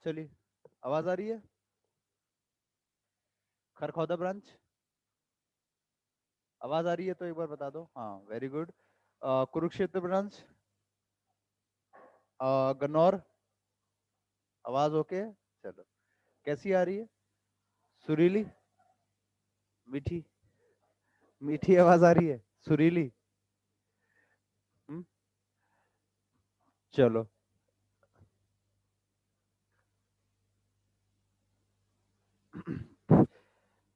चलिए, आवाज आ रही है? खरखौदा ब्रांच, आवाज आ रही है तो एक बार बता दो। हाँ, very good. Kurukshetra branch, Gannaur, आवाज ओके है? चलो, कैसी आ रही है? सुरीली, मीठी, मीठी आवाज आ रही है, सुरीली। हम्म, चलो।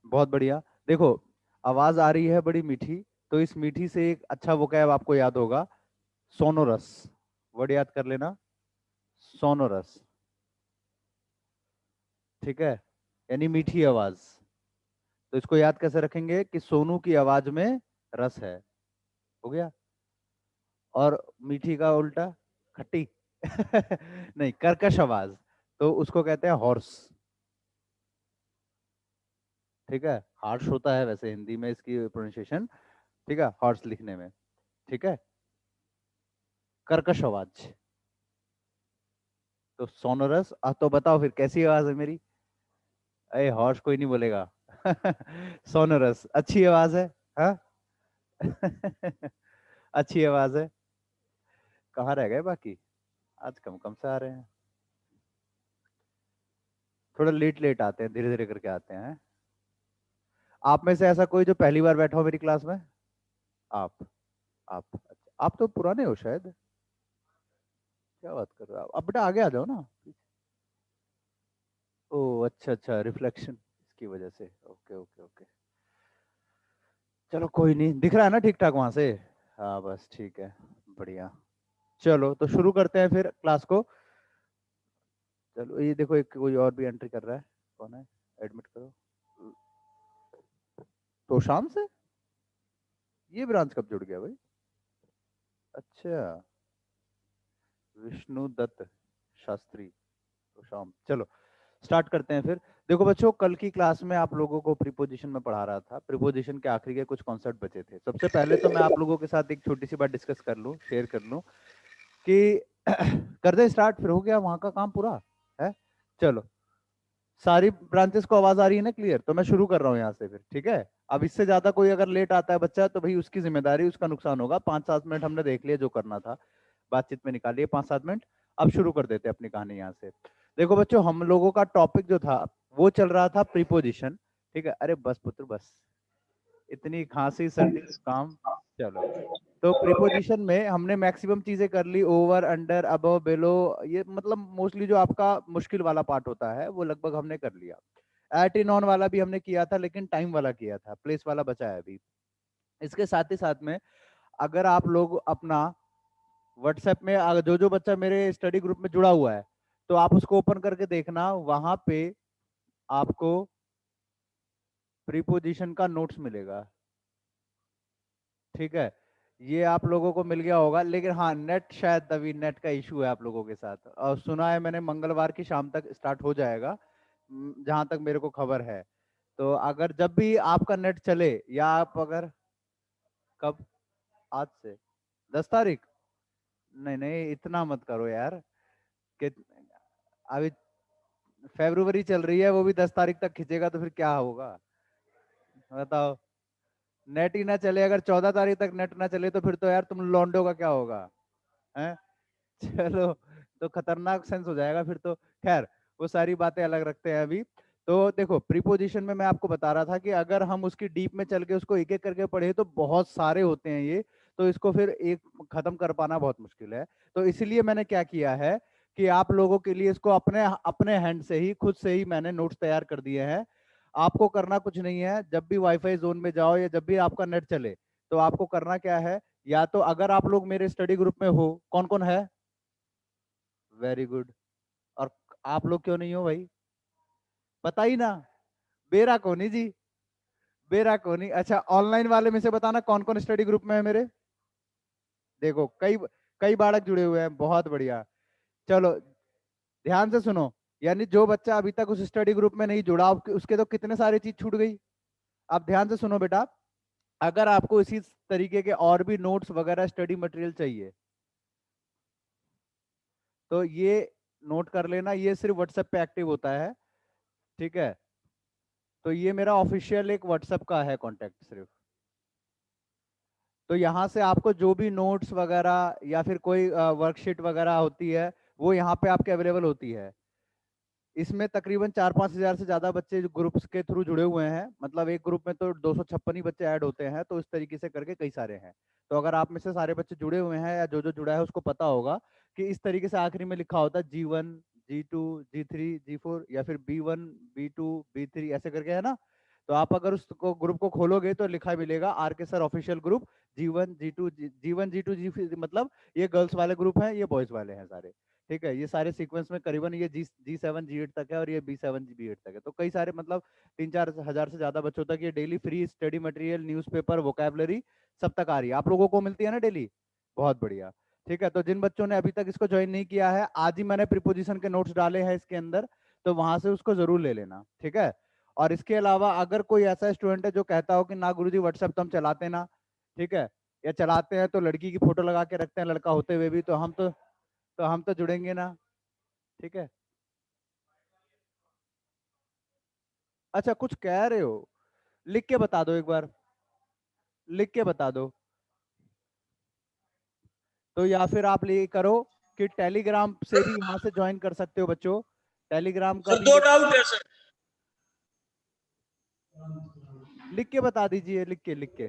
बहुत बढ़िया। देखो, आवाज आ रही है बड़ी मीठी, तो इस मीठी से एक अच्छा वोकैब आपको याद होगा, सोनोरस। वर्ड याद कर लेना, सोनोरस। ठीक है, यानी मीठी आवाज। तो इसको याद कैसे रखेंगे कि सोनू की आवाज में रस है। हो गया। और मीठी का उल्टा खट्टी। नहीं, कर्कश आवाज, तो उसको कहते हैं हॉर्स। ठीक है, हार्श होता है वैसे हिंदी में इसकी प्रोनाउंसिएशन। ठीक है, हॉर्स लिखने में। ठीक है, कर्कश आवाज, तो सोनोरस। तो बताओ फिर कैसी आवाज है मेरी? अरे हॉर्स कोई नहीं बोलेगा। सोनोरस अच्छी आवाज है। हाँ। अच्छी आवाज है। कहाँ रह गए बाकी? आज कम कम से आ रहे हैं, थोड़ा लेट लेट आते हैं, धीरे धीरे करके आते हैं। आप में से ऐसा कोई जो पहली बार बैठा हो मेरी क्लास में? आप आप अच्छा, आप तो पुराने हो शायद। क्या बात कर रहे हो आप बेटा, आगे आ जाओ ना। ओ अच्छा अच्छा, रिफ्लेक्शन इसकी वजह से। ओके ओके ओके, चलो कोई नहीं, दिख रहा है ना ठीक ठाक वहां से? हाँ बस ठीक है, बढ़िया। चलो तो शुरू करते हैं फिर क्लास को। चलो ये देखो, एक कोई और भी एंट्री कर रहा है। कौन है? एडमिट करो। तो शाम से ये ब्रांच कब जुड़ गया भाई? अच्छा, विष्णु दत्त शास्त्री, तो शाम। चलो स्टार्ट करते हैं फिर। देखो बच्चों, कल की क्लास में आप लोगों को प्रीपोजिशन में पढ़ा रहा था। प्रीपोजिशन के आखिरी के कुछ कॉन्सेप्ट बचे थे। सबसे पहले तो मैं आप लोगों के साथ एक छोटी सी बात डिस्कस कर लूं, शेयर कर लूं कि कर दे स्टार्ट, फिर हो गया वहां का काम पूरा है। चलो, सारी ब्रांचेस को आवाज आ रही है ना क्लियर? तो मैं शुरू कर रहा हूँ यहाँ से फिर, ठीक है? अब इससे ज्यादा कोई अगर लेट आता है बच्चा, तो भाई उसकी जिम्मेदारी, उसका नुकसान होगा। 5-7 मिनट हमने देख लिया जो करना था, बातचीत में निकालिए 5-7 मिनट। अब शुरू कर देते हैं अपनी कहानी यहाँ से। देखो बच्चों, हम लोगों का टॉपिक जो था वो चल रहा था प्रीपोजिशन। ठीक है, अरे बस पुत्र बस, इतनी खांसी सर्दी जुकाम। चलो, तो प्रीपोजिशन में हमने मैक्सिमम चीजें कर ली, ओवर अंडर अबव बिलो, ये मतलब मोस्टली जो आपका मुश्किल वाला पार्ट होता है वो लगभग हमने कर लिया। एट इन ऑन वाला भी हमने किया था, लेकिन टाइम वाला किया था, प्लेस वाला बचा है अभी। इसके साथ ही साथ में, अगर आप लोग अपना व्हाट्सएप में, जो जो बच्चा मेरे स्टडी ग्रुप में जुड़ा हुआ है, तो आप उसको ओपन करके देखना, वहां पे आपको प्रीपोजिशन का नोट्स मिलेगा। ठीक है, ये आप लोगों को मिल गया होगा, लेकिन हाँ नेट, शायद अभी नेट का इशू है आप लोगों के साथ, और सुना है मैंने मंगलवार की शाम तक स्टार्ट हो जाएगा, जहां तक मेरे को खबर है। तो अगर जब भी आपका नेट चले, या आप अगर, कब? आज से 10 तारीख? नहीं नहीं, इतना मत करो यार, कि अभी फेब्रुवरी चल रही है, वो भी 10 तारीख तक खींचेगा तो फिर क्या होगा? बताओ, नेट ही ना चले, अगर 14 तारीख तक नेट ना चले, तो फिर तो यार तुम लौंडो का क्या होगा? हैं? चलो, तो खतरनाक सेंस हो जाएगा फिर तो। खैर, वो सारी बातें अलग रखते हैं अभी। तो देखो, प्रीपोजिशन में मैं आपको बता रहा था कि अगर हम उसकी डीप में चल के उसको एक एक करके पढ़े तो बहुत सारे होते हैं ये, तो इसको फिर एक खत्म कर पाना बहुत मुश्किल है। तो इसलिए मैंने क्या किया है कि आप लोगों के लिए इसको अपने अपने हैंड से ही, खुद से ही मैंने नोट्स तैयार कर दिए हैं। आपको करना कुछ नहीं है, जब भी वाईफाई जोन में जाओ या जब भी आपका नेट चले, तो आपको करना क्या है, या तो अगर आप लोग मेरे स्टडी ग्रुप में हो, कौन कौन है? Very good. और आप लोग क्यों नहीं हो भाई? पता ही ना। बेरा कोनी जी, बेरा कोनी। अच्छा, ऑनलाइन वाले में से बताना कौन कौन स्टडी ग्रुप में है मेरे। देखो, कई कई बालक जुड़े हुए हैं, बहुत बढ़िया। चलो, ध्यान से सुनो। यानी जो बच्चा अभी तक उस स्टडी ग्रुप में नहीं जुड़ा, उसके तो कितने सारी चीज छूट गई। अब ध्यान से सुनो बेटा, अगर आपको इसी तरीके के और भी नोट्स वगैरह स्टडी मटेरियल चाहिए, तो ये नोट कर लेना, ये सिर्फ व्हाट्सएप पे एक्टिव होता है, ठीक है। तो ये मेरा ऑफिशियल एक व्हाट्सएप का है कॉन्टैक्ट सिर्फ। तो यहाँ से आपको जो भी नोट्स वगैरह या फिर कोई वर्कशीट वगैरह होती है, वो यहाँ पे आपके अवेलेबल होती है। इसमें तकरीबन 4-5 हज़ार से ज़्यादा बच्चे जो ग्रुप्स के थ्रू जुड़े हुए हैं, मतलब एक ग्रुप में तो 256 ही बच्चे ऐड होते हैं, तो इस तरीके से करके कई सारे हैं। तो अगर आप में से सारे बच्चे जुड़े हुए हैं या जो जो जुड़ा है उसको पता होगा कि इस तरीके से आखिरी में लिखा होता है G1, G2, G3, G4 या फिर B1, B2, B3 ऐसे करके, है ना। तो आप अगर उसको ग्रुप को खोलोगे तो लिखा मिलेगा आर के sir official group G1, G2, G1, G2, G, मतलब ये गर्ल्स वाले ग्रुप हैं, ये बॉयज वाले हैं सारे, ठीक है। ये सारे सीक्वेंस में करीबन ये G7 G8 तक है और ये B7 B8 तक है। तो कई सारे मतलब 3-4 हज़ार से ज्यादा बच्चों तक ये daily free study material, newspaper, vocabulary सब तक आ रही है। आप लोगों को मिलती है ना डेली, बहुत बढ़िया, ठीक है। तो जिन बच्चों ने अभी तक इसको ज्वाइन नहीं किया है, आज ही मैंने प्रीपोजिशन के नोट्स डाले हैं इसके अंदर, तो वहां से उसको जरूर ले लेना, ठीक है। और इसके अलावा अगर कोई ऐसा स्टूडेंट है जो कहता हो कि ना गुरुजी व्हाट्सएप तो हम चलाते ना, ठीक है, या चलाते हैं तो लड़की की फोटो लगा के रखते हैं लड़का होते हुए भी, तो हम तो जुड़ेंगे ना, ठीक है। अच्छा, कुछ कह रहे हो, लिख के बता दो एक बार, लिख के बता दो। तो या फिर आप ये करो कि टेलीग्राम से भी यहाँ से ज्वाइन कर सकते हो बच्चों, टेलीग्राम का सर भी दो डाउट है सर। लिख के बता दीजिए, लिख के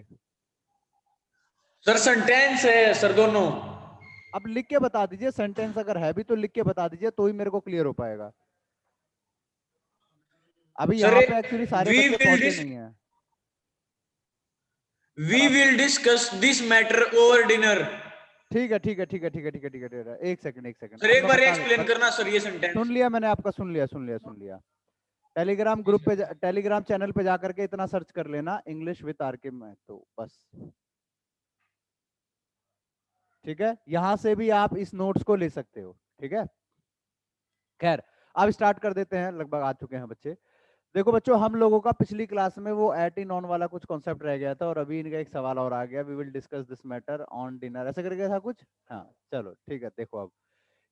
सर सेंटेंस है सर दोनों। अब लिख के बता दीजिए, सेंटेंस अगर है भी तो लिख के बता दीजिए, तो ही मेरे को क्लियर हो पाएगा। अभी सर यहाँ पे एक्चुअली सारे वी बच्चे विल पहुंचे डिस नहीं हैं। वी और आप, will discuss this matter over dinner. ठीक है, ठीक है, ठीक है, ठीक है, ठीक है, ठीक है, ठीक है, एक सेकंड, एक सेकंड, सर अब एक मैं बार एक्सप्लेन करना सर ये सुन सेंटेंस। लिया मैंने आपका, सुन लिया, सुन लिया, सुन लिया। टेलीग्राम ग्रुप पे टेलीग्राम चैनल पे जा करके इतना सर्च कर लेना, इंग्लिश विद आर के में, तो बस, ठीक है। यहां से भी आप इस नोट्स को ले सकते हो, ठीक है। खैर, अब स्टार्ट कर देते हैं, लगभग आ चुके हैं बच्चे। देखो बच्चों, हम लोगों का पिछली क्लास में वो एट इन ऑन वाला कुछ कॉन्सेप्ट रह गया था, और अभी इनका एक सवाल और आ गया, we will discuss this matter on dinner, ऐसा करके था कुछ। हाँ, चलो ठीक है, देखो अब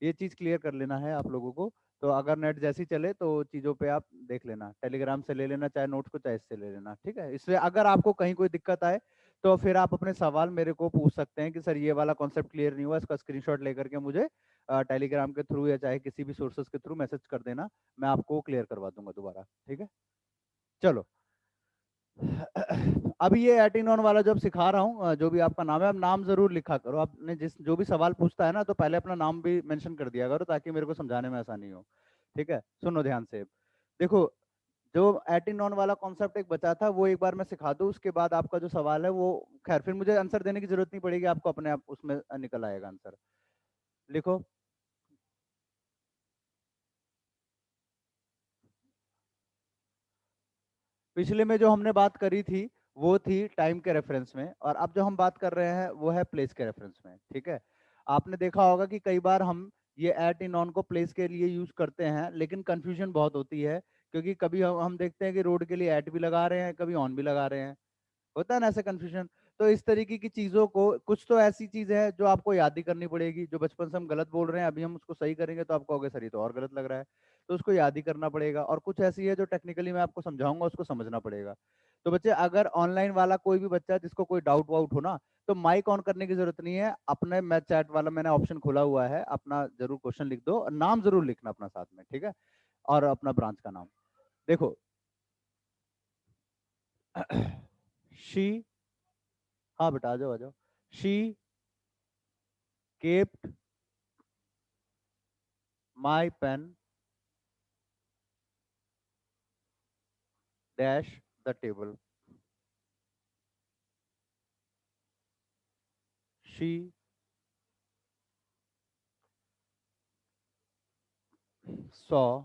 ये चीज क्लियर कर लेना है आप लोगों को। तो अगर नेट जैसी चले तो चीजों पे आप देख लेना, टेलीग्राम से ले लेना, चाहे नोट्स को, चाहे इससे ले लेना, ठीक है। इससे अगर आपको कहीं कोई दिक्कत आए तो फिर आप अपने सवाल मेरे को पूछ सकते हैं कि सर ये वाला कॉन्सेप्ट क्लियर नहीं हुआ, इसका स्क्रीनशॉट लेकर के मुझे टेलीग्राम के थ्रू या चाहे किसी भी सोर्सेज के थ्रू मैसेज कर देना, मैं आपको क्लियर करवा दूंगा दोबारा, ठीक है। चलो, अभी ये एट इन ऑन वाला जब सिखा रहा हूँ, जो भी आपका नाम है, आप नाम जरूर लिखा करो, आपने जिस जो भी सवाल पूछता है ना, तो पहले अपना नाम भी मेंशन कर दिया करो, ताकि मेरे को समझाने में आसानी हो, ठीक है। सुनो ध्यान से, देखो, जो एट इन ऑन वाला कॉन्सेप्ट एक बचा था, वो एक बार मैं सिखा दूं, उसके बाद आपका जो सवाल है वो, खैर फिर मुझे आंसर देने की जरूरत नहीं पड़ेगी, आपको अपने आप उसमें निकल आएगा आंसर। लिखो, पिछले में जो हमने बात करी थी वो थी टाइम के रेफरेंस में, और अब जो हम बात कर रहे हैं वो है प्लेस के रेफरेंस में, ठीक है। आपने देखा होगा कि कई बार हम ये एट इन ऑन को प्लेस के लिए यूज करते हैं, लेकिन कंफ्यूजन बहुत होती है, क्योंकि कभी हम देखते हैं कि रोड के लिए एट भी लगा रहे हैं, कभी ऑन भी लगा रहे हैं, होता है ना ऐसे कंफ्यूजन। तो इस तरीके की चीजों को, कुछ तो ऐसी चीजें हैं जो आपको याद ही करनी पड़ेगी, जो बचपन से हम गलत बोल रहे हैं, अभी हम उसको सही करेंगे तो आपको कहोगे सर ये तो और गलत लग रहा है, तो उसको याद ही करना पड़ेगा। और कुछ ऐसी है जो टेक्निकली मैं आपको समझाऊंगा, उसको समझना पड़ेगा। तो बच्चे, अगर ऑनलाइन वाला कोई भी बच्चा जिसको कोई डाउट वाउट हो ना, तो माइक ऑन करने की जरूरत नहीं है, अपने मैं चैट वाला मैंने ऑप्शन खोला हुआ है, अपना जरूर क्वेश्चन लिख दो, और नाम जरूर लिखना अपना साथ में, ठीक है, और अपना ब्रांच का नाम। देखो, शी, हाँ बेटा, आ जाओ, आ जाओ। She kept my pen dash the table. She saw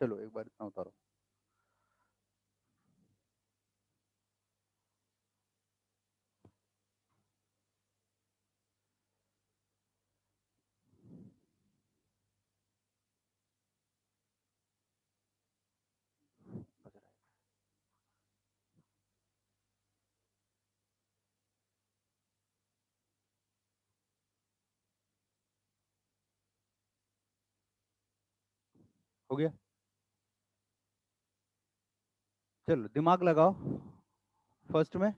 चलो एक बार इतना उतारो। हो गया? चलो दिमाग लगाओ। फर्स्ट में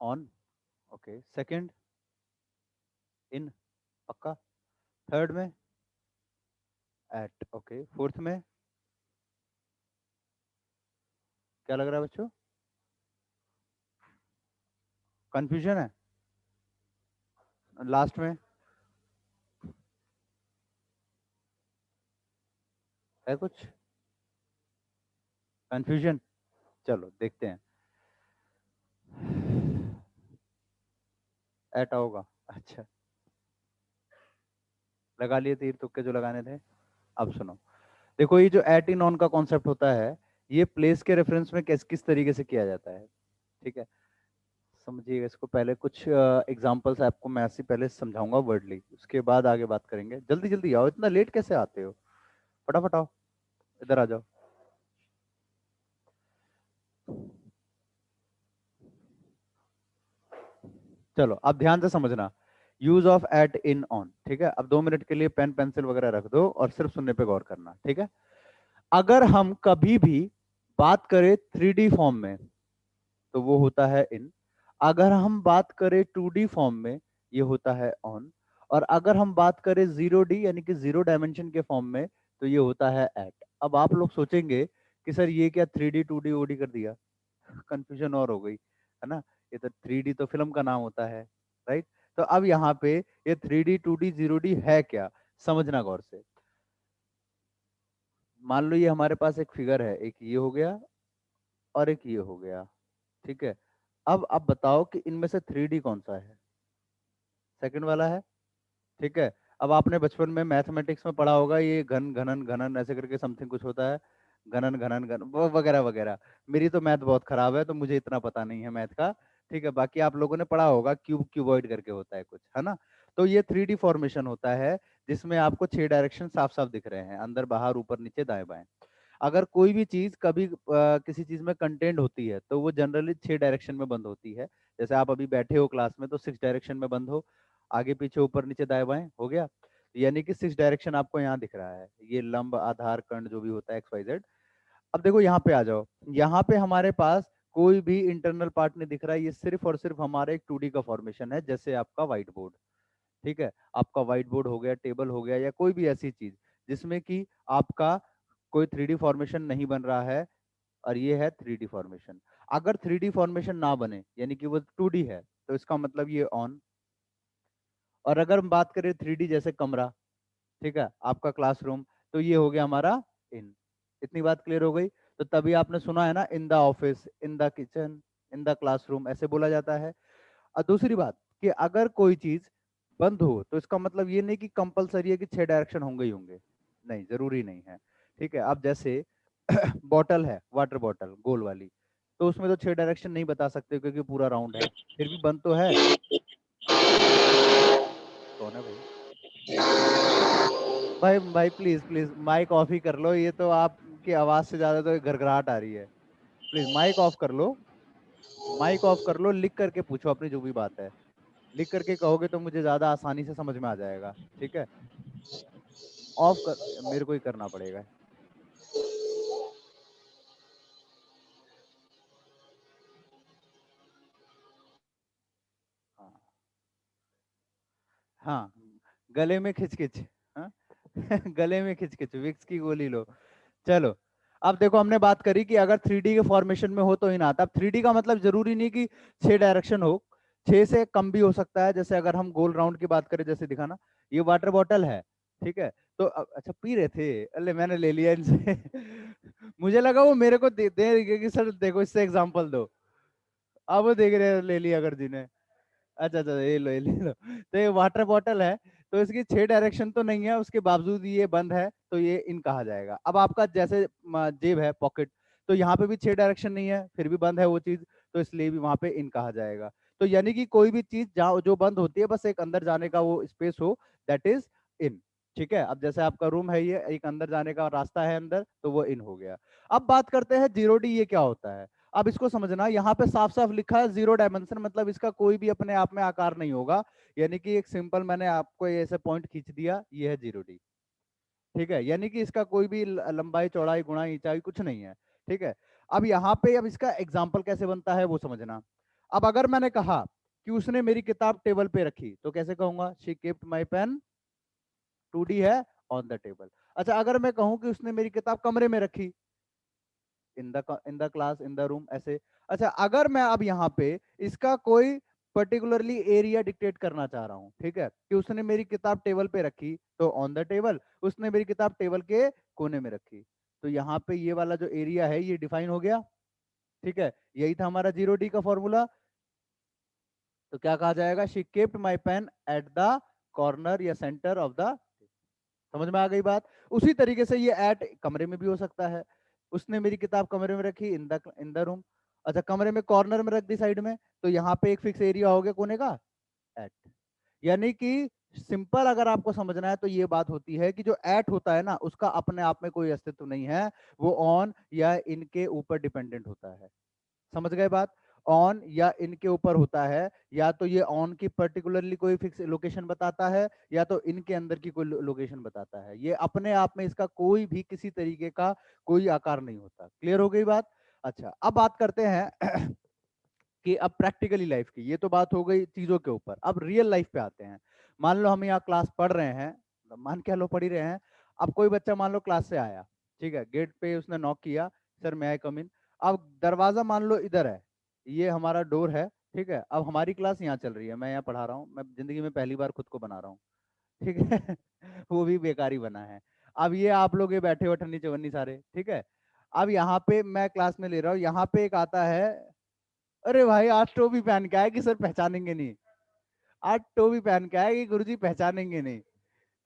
ऑन, ओके। सेकंड इन, पक्का। थर्ड में एट, ओके। फोर्थ में क्या लग रहा है बच्चों? कंफ्यूजन है? लास्ट में है कुछ कंफ्यूजन? चलो देखते हैं। एट होगा, अच्छा। लगा लिए तीर तुक्के जो लगाने थे। अब सुनो, देखो ये जो एट इन ऑन का कॉन्सेप्ट होता है, ये प्लेस के रेफरेंस में किस किस तरीके से किया जाता है, ठीक है? समझिएगा इसको। पहले कुछ एग्जांपल्स आपको मैं ऐसे पहले समझाऊंगा वर्डली, उसके बाद आगे बात करेंगे। जल्दी जल्दी आओ, इतना लेट कैसे आते हो? फटाफट आओ, इधर आ जाओ। चलो अब ध्यान से समझना, use of at in on, ठीक है? अब 2 मिनट के लिए पेन पेंसिल वगैरह रख दो और सिर्फ सुनने पे गौर करना, ठीक है? अगर हम कभी भी बात करें 3D फॉर्म में तो वो होता है इन। अगर हम बात करें 2D फॉर्म में ये होता है ऑन। और अगर हम बात करें 0D यानी कि 0 डायमेंशन के फॉर्म में तो ये होता है एट। अब आप लोग सोचेंगे कि सर ये क्या 3D 2D OD कर दिया, कंफ्यूजन और हो गई, है ना? ये तो 3D तो फिल्म का नाम होता है, राइट? तो अब यहाँ पे ये 3D 2D 0D है क्या, समझना गौर से। मान लो ये हमारे पास एक फिगर है, एक ये हो गया और एक ये हो गया, ठीक है? अब आप बताओ कि इनमें से 3D कौन सा है? सेकंड वाला है, ठीक है? अब आपने बचपन में मैथमेटिक्स में पढ़ा होगा, ये घन घनन घनन ऐसे करके समथिंग कुछ होता है, घनन घनन घन वो वगैरह वगैरह। मेरी तो मैथ बहुत खराब है तो मुझे इतना पता नहीं है मैथ का, ठीक है? बाकी आप लोगों ने पढ़ा होगा क्यूब क्यूबॉइड करके होता है कुछ, है ना? तो ये 3D फॉर्मेशन होता है जिसमें आपको 6 डायरेक्शन साफ साफ दिख रहे हैं, अंदर बाहर ऊपर नीचे दाएं बाएं। अगर कोई भी चीज कभी किसी चीज में कंटेंट होती है तो वो जनरली 6 डायरेक्शन में बंद होती है। जैसे आप अभी बैठे हो क्लास में तो 6 डायरेक्शन में बंद हो, आगे पीछे ऊपर नीचे दाएं बाएं, हो गया? यानी कि 6 डायरेक्शन आपको यहाँ दिख रहा है, ये लंब आधार खंड जो भी होता है XYZ। अब देखो यहाँ पे आ जाओ, यहाँ पे हमारे पास कोई भी इंटरनल पार्ट नहीं दिख रहा है, ये सिर्फ और सिर्फ हमारा एक 2D का फॉर्मेशन है, जैसे आपका व्हाइट बोर्ड, ठीक है? आपका व्हाइट बोर्ड हो गया, टेबल हो गया, या कोई भी ऐसी चीज जिसमें कि आपका कोई 3D फॉर्मेशन नहीं बन रहा है, और ये है 3D फॉर्मेशन। अगर 3D फॉर्मेशन ना बने यानी कि वो 2D है तो इसका मतलब ये ऑन। और अगर हम बात करें 3D जैसे कमरा, ठीक है, आपका क्लासरूम, तो ये हो गया हमारा इन। इतनी बात क्लियर हो गई? तो तभी आपने सुना है ना, in the office, in the kitchen, in the classroom, ऐसे बोला जाता है। और दूसरी बात कि अगर कोई चीज बंद हो तो इसका मतलब ये नहीं कि कंपलसरी है कि 6 डायरेक्शन होंगे ही होंगे, नहीं, जरूरी नहीं है, ठीक है? अब जैसे बॉटल है, वाटर बॉटल गोल वाली, तो उसमें तो 6 डायरेक्शन नहीं बता सकते क्योंकि पूरा राउंड है, फिर भी बंद तो है। कौन है भाई? भाई भाई प्लीज प्लीज माइक ऑफ ही कर लो, ये तो आपकी आवाज से ज्यादा तो घरघराहट आ रही है। प्लीज माइक ऑफ कर लो, माइक ऑफ कर लो, लिख करके पूछो अपनी जो भी बात है, लिख करके कहोगे तो मुझे ज्यादा आसानी से समझ में आ जाएगा, ठीक है? ऑफ कर, मेरे को ही करना पड़ेगा। हाँ हाँ, गले में खिचखिच, हाँ? गले में खिचखिच, विक्स की गोली लो। चलो, अब देखो हमने बात करी कि अगर 3D के फॉर्मेशन में हो तो इन आता। अब 3D का मतलब जरूरी नहीं कि 6 डायरेक्शन हो, 6 से कम भी हो सकता है। जैसे अगर हम गोल राउंड की बात करें, जैसे दिखा ना, ये वाटर बॉटल है, ठीक है? तो अच्छा पी रहे थे, अरे मैंने ले लिया इनसे। मुझे लगा वो मेरे को दे कि सर देखो इससे एग्जांपल दो, अब वो देख रहे ले लिया अगर जी ने। अच्छा अच्छा, ये लो ये ले लो। तो ये वाटर बॉटल है, तो इसकी 6 डायरेक्शन तो नहीं है, उसके बावजूद ये बंद है, तो ये इन कहा जाएगा। अब आपका जैसे जेब है, पॉकेट, तो यहाँ पे भी 6 डायरेक्शन नहीं है, फिर भी बंद है वो चीज, तो इसलिए भी वहां पे इन कहा जाएगा। तो यानी कि कोई भी चीज जहाँ जो बंद होती है, बस एक अंदर जाने का वो स्पेस हो, दैट इज इन। ठीक है, अब जैसे आपका रूम है, ये एक अंदर जाने का रास्ता है अंदर, तो वो इन हो गया। अब बात करते हैं 0D, ये क्या होता है। अब इसको समझना, यहाँ पे साफ साफ लिखा है 0 डायमेंशन, मतलब इसका कोई भी अपने आप में आकार नहीं होगा। यानी कि एक सिंपल, मैंने आपको ऐसे पॉइंट खींच दिया, ये है 0D। ठीक है, यानी कि इसका कोई भी लंबाई चौड़ाई गुणा ऊंचाई कुछ नहीं है। ठीक है, अब यहाँ पे अब इसका एग्जाम्पल कैसे बनता है वो समझना। अब अगर मैंने कहा कि उसने मेरी किताब टेबल पे रखी, तो कैसे कहूंगा, she kept my pen, 2D है, ऑन द टेबल। अच्छा, अगर मैं कहूं कि उसने मेरी किताब कमरे में रखी, in the class, in the room, ऐसे। अच्छा, अगर मैं अब यहाँ पे इसका कोई पर्टिकुलरली एरिया डिक्टेट करना चाह रहा हूँ, ठीक है, कि उसने मेरी किताब टेबल पे रखी, तो ऑन द टेबल, उसने मेरी किताब टेबल के कोने में रखी, तो यहाँ पे ये वाला जो एरिया है ये डिफाइन हो गया। ठीक है, यही था हमारा 0D का फॉर्मूला। तो क्या कहा जाएगा, she kept my pen at the corner या सेंटर ऑफ द। समझ में आ गई बात। उसी तरीके से ये एट कमरे में भी हो सकता है, उसने मेरी किताब कमरे में रखी, इन द रूम। अच्छा, कमरे में कॉर्नर में रख दी साइड में, तो यहाँ पे एक फिक्स एरिया हो गया कोने का, एट। यानी कि सिंपल अगर आपको समझना है तो ये बात होती है कि जो एट होता है ना, उसका अपने आप में कोई अस्तित्व नहीं है, वो ऑन या इनके ऊपर डिपेंडेंट होता है। समझ गए बात। ऑन या इनके ऊपर होता है, या तो ये ऑन की पर्टिकुलरली कोई फिक्स लोकेशन बताता है, या तो इनके अंदर की कोई लोकेशन बताता है। ये अपने आप में इसका कोई भी किसी तरीके का कोई आकार नहीं होता। क्लियर हो गई बात। अच्छा, अब बात करते हैं कि अब प्रैक्टिकली लाइफ की, ये तो बात हो गई चीजों के ऊपर, अब रियल लाइफ पे आते हैं। मान लो हम यहाँ क्लास पढ़ रहे हैं, मान के लो पढ़ ही रहे हैं। अब कोई बच्चा मान लो क्लास से आया, ठीक है, गेट पे उसने नॉक किया, सर मैं आई कम इन। अब दरवाजा मान लो इधर है, ये हमारा डोर है। ठीक है, अब हमारी क्लास यहाँ चल रही है, मैं यहाँ पढ़ा रहा हूँ, मैं जिंदगी में पहली बार खुद को बना रहा हूँ। ठीक है वो भी बेकारी बना है। अब ये आप लोग ये बैठे हो ठन्नी चवन्नी सारे, ठीक है। अब यहाँ पे मैं क्लास में ले रहा हूँ, यहाँ पे एक आता है, अरे भाई आज टोपी पहन के आया कि सर पहचानेंगे नहीं, आज टोपी पहन के आया कि गुरुजी पहचानेंगे नहीं।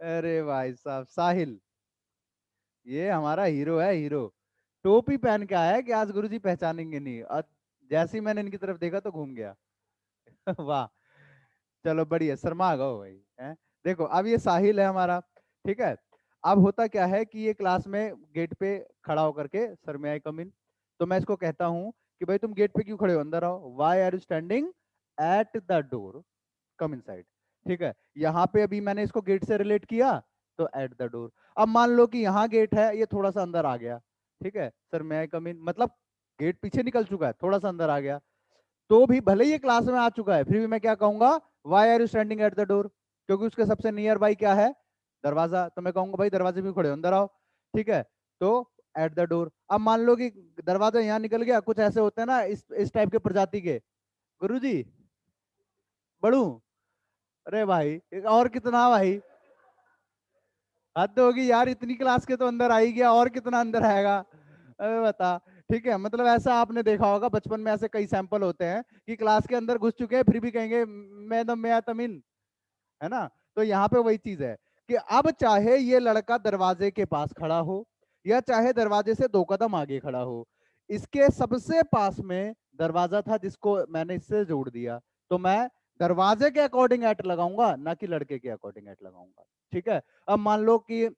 अरे भाई साहब, साहिल, ये हमारा हीरो है, हीरो। टोपी पहन के आया है कि आज गुरुजी पहचानेंगे नहीं, और जैसे ही मैंने इनकी तरफ देखा तो घूम गया वाह, चलो बढ़िया, शर्मा गए भाई हैं। देखो, अब ये साहिल है हमारा, ठीक है। अब होता क्या है कि ये क्लास में गेट पे खड़ा होकर के, सर मे आई कम इन, तो मैं इसको कहता हूँ कि भाई तुम गेट पे क्यों खड़े हो, अंदर आओ, why are you standing at the door, come inside. ठीक है, यहाँ पे अभी मैंने इसको गेट से रिलेट किया, तो एट द डोर। अब मान लो कि यहाँ गेट है, ये थोड़ा सा अंदर आ गया, ठीक है, सर मे आई कम इन, मतलब गेट पीछे निकल चुका है, थोड़ा सा अंदर आ गया, तो भी भले ही ये क्लास में आ चुका है, फिर भी मैं क्या कहूंगा, why are you standing at the door, क्योंकि उसके सबसे नियर बाई क्या है, दरवाजा, तो मैं कहूंगा भाई दरवाजे भी खड़े हो, अंदर आओ। ठीक है, तो एट द डोर। अब मान लो कि दरवाजा यहाँ निकल गया, कुछ ऐसे होते हैं ना इस टाइप के प्रजाति के, गुरुजी बड़ू, अरे भाई एक और कितना भाई, हद होगी यार, इतनी क्लास के तो अंदर आ ही गया, और कितना अंदर आएगा, अरे बता। ठीक है, मतलब ऐसा आपने देखा होगा बचपन में, ऐसे कई सैंपल होते हैं कि क्लास के अंदर घुस चुके हैं, फिर भी कहेंगे मैडम मैं तमीन, है ना। तो यहाँ पे वही चीज है कि अब चाहे ये लड़का दरवाजे के पास खड़ा हो, या चाहे दरवाजे से 2 कदम आगे खड़ा हो, इसके सबसे पास में दरवाजा था जिसको मैंने इससे जोड़ दिया, तो मैं दरवाजे के अकॉर्डिंग एट लगाऊंगा, ना कि लड़के के अकॉर्डिंग एट लगाऊंगा। ठीक है, अब मान लो कि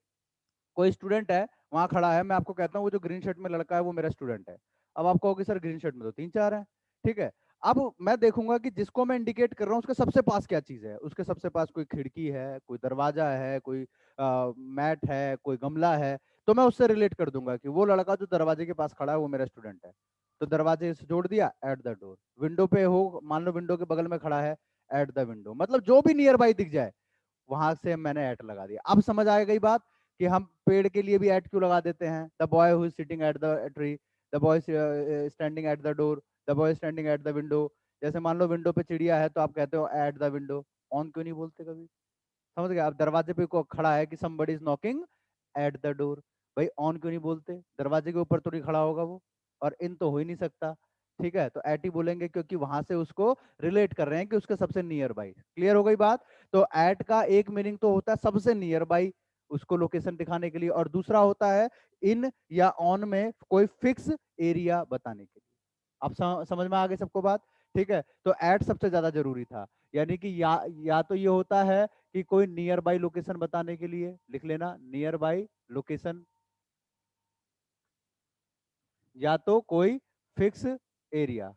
कोई स्टूडेंट है वहां खड़ा है, मैं आपको कहता हूँ वो जो ग्रीन शर्ट में लड़का है वो मेरा स्टूडेंट है। अब आप कहोगे सर ग्रीन शर्ट में तो 3 4 हैं, ठीक है। अब मैं देखूंगा कि जिसको मैं इंडिकेट कर रहा हूँ उसके सबसे पास क्या चीज है, उसके सबसे पास कोई खिड़की है, कोई दरवाजा है, कोई मैट है, कोई गमला है, तो मैं उससे रिलेट कर दूंगा कि वो लड़का जो दरवाजे के पास खड़ा है वो मेरा स्टूडेंट है। तो दरवाजे से जोड़ दिया, एट द डोर। विंडो पे हो, मान लो विंडो के बगल में खड़ा है, एट द विंडो, मतलब जो भी नियर बाई दिख जाए वहां से मैंने एट लगा दिया। अब समझ आ गई बात कि हम पेड़ के लिए भी एट क्यों लगा देते हैं, the boy who is sitting at the tree, the boy standing at the door, the boy standing at the window. जैसे मान लो विंडो पे चिड़िया है, तो आप कहते हो एट द विंडो, ऑन क्यों नहीं बोलते कभी। समझ गए। आप दरवाजे पे को खड़ा है कि somebody is knocking at the door, भाई ऑन क्यों नहीं बोलते, दरवाजे के ऊपर तो नहीं खड़ा होगा वो, और इन तो हो ही नहीं सकता। ठीक है, तो एट ही बोलेंगे क्योंकि वहां से उसको रिलेट कर रहे हैं कि उसके सबसे नियर बाई। क्लियर हो गई बात? तो एट का एक मीनिंग तो होता है सबसे नियर बाई, उसको लोकेशन दिखाने के लिए, और दूसरा होता है इन या ऑन में कोई फिक्स एरिया बताने के लिए। आप समझ में आ गई सबको बात? ठीक है, तो एट सबसे ज्यादा जरूरी था, यानी कि या तो ये होता है कि कोई नियर बाई लोकेशन बताने के लिए, लिख लेना नियर बाई लोकेशन, या तो कोई फिक्स एरिया।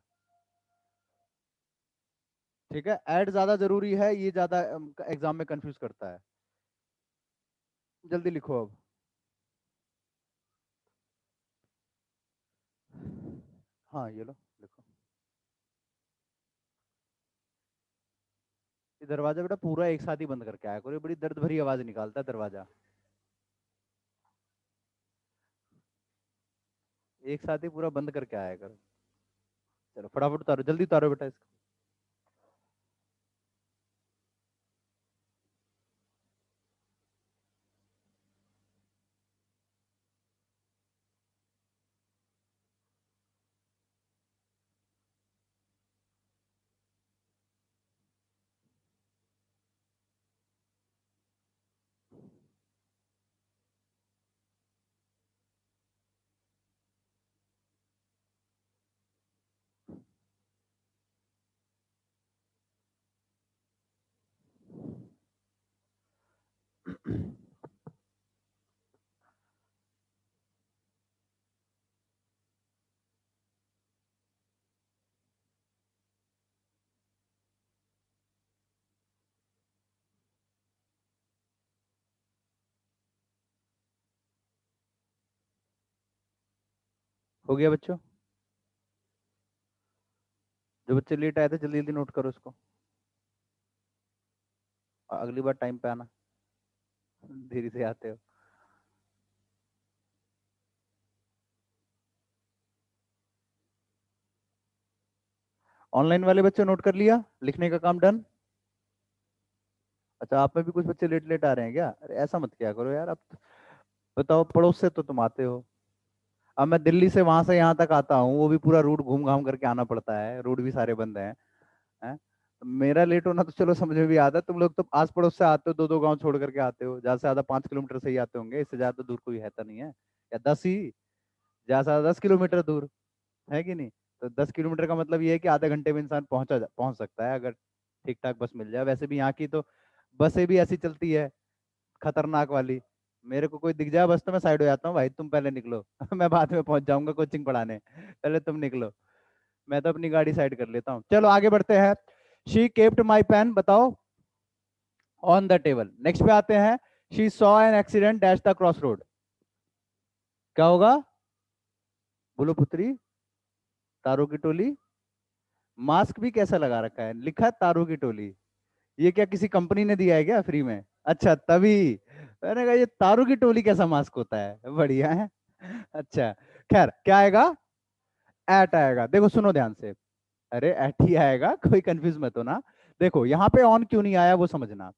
ठीक है, ऐड ज्यादा जरूरी है, ये ज्यादा एग्जाम में कंफ्यूज करता है। जल्दी लिखो अब। हाँ ये लो लिखो। ये दरवाजा बेटा पूरा एक साथ ही बंद करके आया करो, ये बड़ी दर्द भरी आवाज निकालता है दरवाजा, एक साथ ही पूरा बंद करके आया करो। चलो फटाफट उतारो, जल्दी उतारो बेटा इसको। हो गया बच्चों? जो बच्चे लेट आए थे जल्दी जल्दी नोट करो उसको, अगली बार टाइम पे आना, देरी से आते हो। ऑनलाइन वाले बच्चे नोट कर लिया, लिखने का काम डन? अच्छा, आप में भी कुछ बच्चे लेट लेट आ रहे हैं क्या? अरे ऐसा मत किया करो यार, अब बताओ, पड़ोस से तो तुम आते हो, अब मैं दिल्ली से वहां से यहाँ तक आता हूँ, वो भी पूरा रूट घूम घाम करके आना पड़ता है, रोड भी सारे बंद हैं? तो मेरा लेट होना तो चलो समझ में भी आता है, तुम लोग तो आस पड़ोस से आते हो, दो दो गांव छोड़ करके आते हो, ज्यादा से ज्यादा 5 किलोमीटर से ही आते होंगे, इससे ज्यादा दूर कोई है तो नहीं है, या 10 ही, ज्यादा से ज्यादा 10 किलोमीटर दूर, है कि नहीं? तो 10 किलोमीटर का मतलब ये है कि आधे घंटे में इंसान पहुंच सकता है, अगर ठीक ठाक बस मिल जाए। वैसे भी यहाँ की तो बसें भी ऐसी चलती है, खतरनाक वाली, मेरे को कोई दिख जाए बस तो मैं साइड हो जाता हूँ, भाई तुम पहले निकलो मैं बाद में पहुंच जाऊंगा कोचिंग पढ़ाने, पहले तुम निकलो, मैं तो अपनी गाड़ी साइड कर लेता हूँ। चलो आगे बढ़ते हैं। शी केप्ट माई पेन, बताओ, ऑन द टेबल। नेक्स्ट पे आते हैं, she saw an accident dash the cross road, क्या होगा? बोलो पुत्री। तारों की टोली। मास्क भी कैसा लगा रखा है, लिखा है तारों की टोली, ये क्या किसी कंपनी ने दिया है क्या फ्री में? अच्छा तभी मैंने कहा ये तारों की टोली कैसा मास्क होता है, बढ़िया है। अच्छा, खैर क्या आएगा? एट आएगा, देखो सुनो ध्यान से, अरे एट ही आएगा, कोई कंफ्यूज मत हो ना। देखो यहाँ पे ऑन क्यों नहीं आया वो समझना।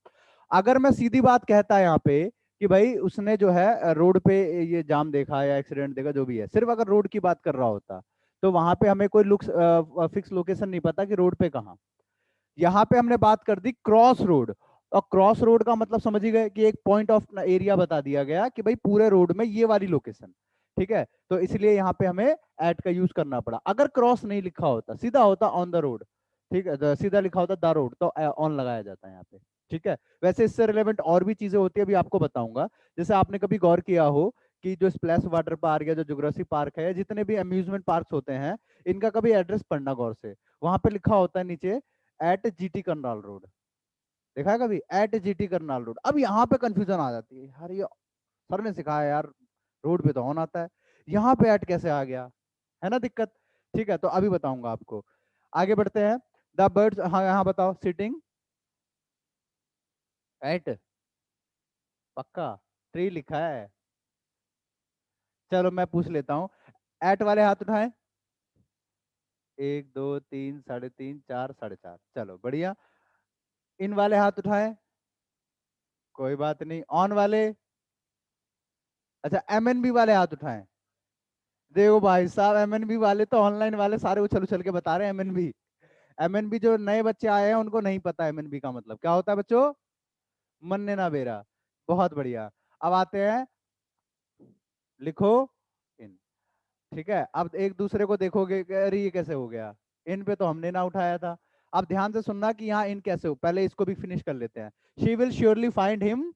अगर मैं सीधी बात कहता यहाँ पे कि भाई उसने जो है रोड पे ये जाम देखा या एक्सीडेंट देखा, जो भी है, सिर्फ अगर रोड की बात कर रहा होता तो वहां पे हमें कोई लुक फिक्स लोकेशन नहीं पता कि रोड पे कहाँ। यहाँ पे हमने बात कर दी क्रॉस रोड, और क्रॉस रोड का मतलब समझ ही गए कि एक पॉइंट ऑफ एरिया बता दिया गया कि भाई पूरे रोड में ये वाली लोकेशन। ठीक है, तो इसलिए यहाँ पे हमें एट का यूज करना पड़ा। अगर क्रॉस नहीं लिखा होता, सीधा होता ऑन द रोड, ठीक है, सीधा लिखा होता द रोड, तो ऑन लगाया जाता है यहाँ पे। ठीक है, वैसे इससे रिलेवेंट और भी चीजें होती है, अभी आपको बताऊंगा। जैसे आपने कभी गौर किया हो कि जो स्प्लैश वाटर पार्क या जो जुग्रासी पार्क है, जितने भी अम्यूजमेंट पार्क होते हैं, इनका कभी एड्रेस पढ़ना गौर से, वहां पे लिखा होता है नीचे एट जीटी करनाल रोड, देखा है कभी? At GT Karnal road. अब यहाँ पे कंफ्यूजन आ जाती है, यार ये सर ने सिखाया यार, रोड पे तो ऑन आता है, यहाँ पे एट कैसे आ गया, है ना दिक्कत? ठीक है, तो अभी बताऊंगा आपको। आगे बढ़ते हैं। द बर्ड्स, हाँ यहाँ बताओ, सिटिंग एट, पक्का ट्री लिखा है? चलो मैं पूछ लेता हूँ, एट वाले हाथ उठाएं, 1 2 3 3.5 4 4.5, चलो बढ़िया। इन वाले हाथ उठाएं, कोई बात नहीं। ऑन वाले, अच्छा एमएनबी वाले हाथ उठाएं, देखो भाई साहब, एमएनबी वाले तो ऑनलाइन वाले सारे उछल उछल के बता रहे हैं एमएनबी। एमएनबी जो नए बच्चे आए हैं उनको नहीं पता एमएनबी का मतलब क्या होता है बच्चों। मन्ने ना बेरा। बहुत बढ़िया। अब आते हैं, लिखो इन। ठीक है, अब एक दूसरे को देखोगे कि अरे ये कैसे हो गया, इन पे तो हमने ना उठाया था। अब ध्यान से सुनना कि यहाँ इन कैसे हो, पहले इसको भी फिनिश कर लेते हैं। She will surely find him.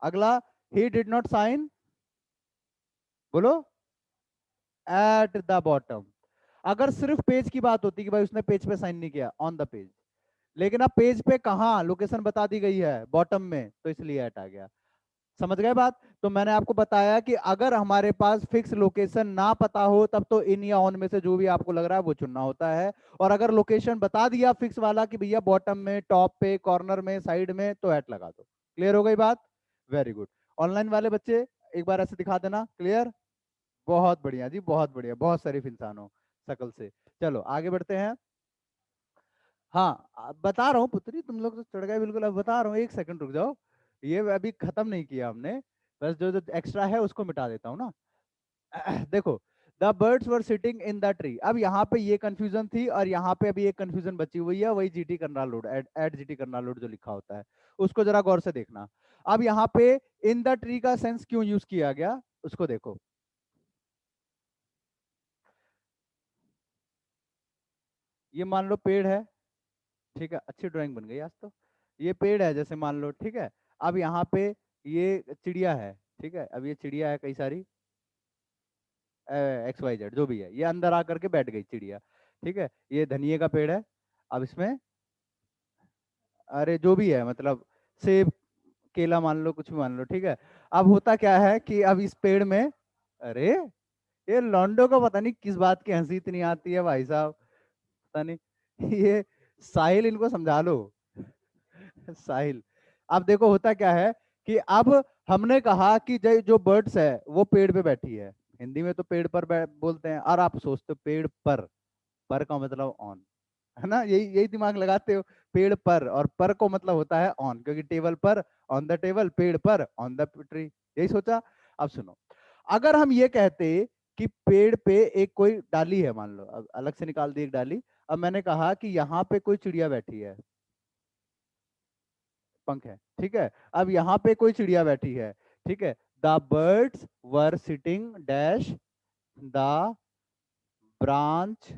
अगला, ही डिड नॉट साइन। बोलो। At the bottom. अगर सिर्फ पेज की बात होती कि भाई उसने पेज पे साइन नहीं किया, ऑन द पेज, लेकिन अब पेज पे कहाँ लोकेशन बता दी गई है, बॉटम में, तो इसलिए एट आ गया। समझ गए बात। तो मैंने आपको बताया कि अगर हमारे पास फिक्स लोकेशन ना पता हो तब तो इन या ऑन में से जो भी आपको लग रहा है वो चुनना होता है, और अगर लोकेशन बता दिया फिक्स वाला कि भैया बॉटम में, टॉप पे, कॉर्नर में, साइड में, तो ऐट लगा दो। क्लियर हो गई बात। Very good. ऑनलाइन वाले बच्चे एक बार ऐसे दिखा देना, क्लियर। बहुत बढ़िया जी, बहुत बढ़िया, बहुत शरीफ इंसान हो शकल से। चलो आगे बढ़ते हैं। हाँ, बता रहा हूँ पुत्री, तुम लोग तो चढ़ गए बिल्कुल, अब बता रहा हूँ, एक सेकंड रुक जाओ। ये अभी खत्म नहीं किया हमने, बस जो जो एक्स्ट्रा है उसको मिटा देता हूँ ना। देखो, the birds were sitting in the tree. अब यहाँ पे ये कंफ्यूजन थी और यहाँ पे अभी एक कंफ्यूजन बची हुई है, वही जीटी करना लोड, एट जीटी करना लोड जो लिखा होता है, उसको जरा गौर से देखना। अब यहाँ पे इन द ट्री का सेंस क्यों यूज किया गया, उसको देखो। ये मान लो पेड़ है, ठीक है, अच्छी ड्राइंग बन गई आज तो। ये पेड़ है जैसे मान लो, ठीक है। अब यहाँ पे ये चिड़िया है, ठीक है, अब ये चिड़िया है कई सारी, एक्स वाई जेड जो भी है, ये अंदर आकर के बैठ गई चिड़िया। ठीक है, ये धनिये का पेड़ है। अब इसमें, अरे जो भी है मतलब, सेब, केला मान लो, कुछ भी मान लो, ठीक है। अब होता क्या है कि अब इस पेड़ में, अरे ये लॉन्डो को पता नहीं किस बात की हंसी इतनी आती है भाई साहब, पता नहीं। ये साहिल, इनको समझा लो। साहिल। अब देखो होता क्या है कि अब हमने कहा कि जो बर्ड्स है वो पेड़ पे बैठी है, हिंदी में तो पेड़ पर बोलते हैं, और आप सोचते हो पेड़ पर का मतलब ऑन, है ना, यही यही दिमाग लगाते हो। पेड़ पर को मतलब होता है ऑन, क्योंकि टेबल पर, ऑन द टेबल, पेड़ पर, ऑन द ट्री, यही सोचा। अब सुनो, अगर हम ये कहते कि पेड़ पे एक कोई डाली है, मान लो, अब अलग से निकाल दी एक डाली। अब मैंने कहा कि यहाँ पे कोई चिड़िया बैठी है, पंख है, ठीक है। अब यहाँ पे कोई चिड़िया बैठी है, ठीक है। The birds were sitting dash the branch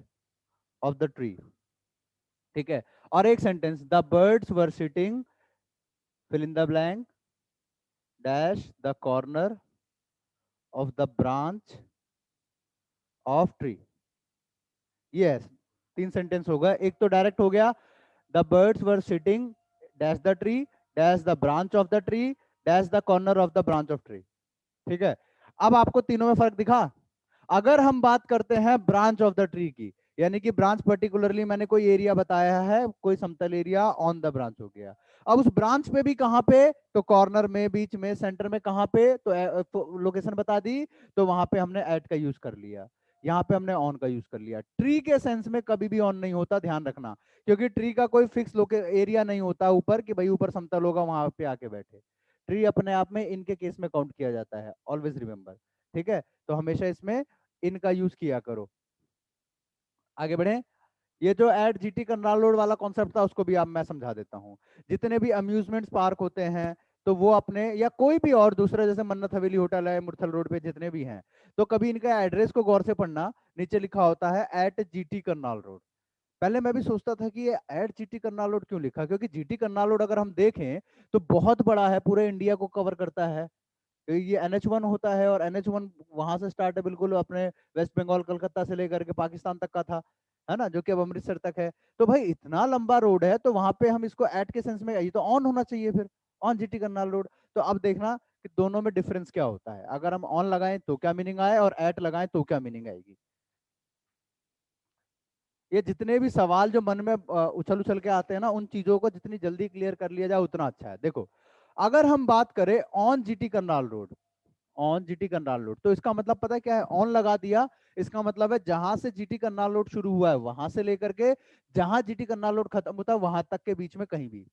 of the tree, ठीक है। और एक sentence, the birds were sitting, fill in the blank, dash the corner of the branch of tree. Yes, तीन सेंटेंस होगा। एक तो डायरेक्ट हो गया, the birds were sitting dash the tree, dash the branch of the tree, dash the corner of the branch of tree, ठीक है। अब आपको तीनों में फर्क दिखा। अगर हम बात करते हैं ब्रांच ऑफ द ट्री की, यानी कि ब्रांच पर्टिकुलरली मैंने कोई एरिया बताया है, कोई समतल एरिया, ऑन द ब्रांच हो गया। अब उस ब्रांच पे भी कहां पे, तो कॉर्नर में, बीच में, सेंटर में, कहां पे, तो लोकेशन बता दी, तो वहां पे हमने एट का यूज कर लिया, यहाँ पे हमने ऑन का यूज कर लिया। ट्री के सेंस में कभी भी ऑन नहीं होता, ध्यान रखना, क्योंकि ट्री का कोई फिक्स एरिया नहीं होता ऊपर कि भाई ऊपर समतल होगा वहां पे आके बैठे। ट्री अपने आप में इनके केस में काउंट किया जाता है, ऑलवेज रिमेंबर। ठीक है, तो हमेशा इसमें इनका यूज किया करो। आगे बढ़े। ये जो एट जीटी करनाल रोड वाला कॉन्सेप्ट था उसको भी आप मैं समझा देता हूँ। जितने भी अम्यूजमेंट पार्क होते हैं, तो वो अपने, या कोई भी और दूसरा, जैसे मन्नत हवेली होटल है मुरथल रोड पे, जितने भी हैं, तो कभी इनका एड्रेस को गौर से पढ़ना। नीचे लिखा होता है एट जीटी करनाल रोड। पहले मैं भी सोचता था कि ये एट जीटी करनाल रोड क्यों लिखा, क्योंकि जीटी करनाल रोड अगर हम देखें तो बहुत बड़ा है, पूरे इंडिया को कवर करता है। ये NH1 होता है, और NH1 वहां से स्टार्ट है बिल्कुल अपने वेस्ट बंगाल कलकत्ता से लेकर के पाकिस्तान तक का था, है ना, जो कि अब अमृतसर तक है। तो भाई इतना लंबा रोड है, तो वहां पे हम इसको एट के सेंस में, ये तो ऑन होना चाहिए फिर, ऑन जीटी करनाल रोड। तो अब देखना कि दोनों में डिफरेंस क्या होता है, अगर हम ऑन लगाएं तो क्या मीनिंग आए, और एट लगाएं तो क्या मीनिंग आएगी। ये जितने भी सवाल जो मन में उछल उछल के आते हैं ना, उन चीजों को जितनी जल्दी क्लियर कर लिया जाए उतना अच्छा है। देखो, अगर हम बात करें on GT Karnal road, on GT Karnal road, तो इसका मतलब पता है क्या है, ऑन लगा दिया, इसका मतलब है जहां से जीटी करनाल रोड शुरू हुआ है वहां से लेकर के जहां जीटी करनाल रोड खत्म होता है वहां तक के बीच में कहीं भी।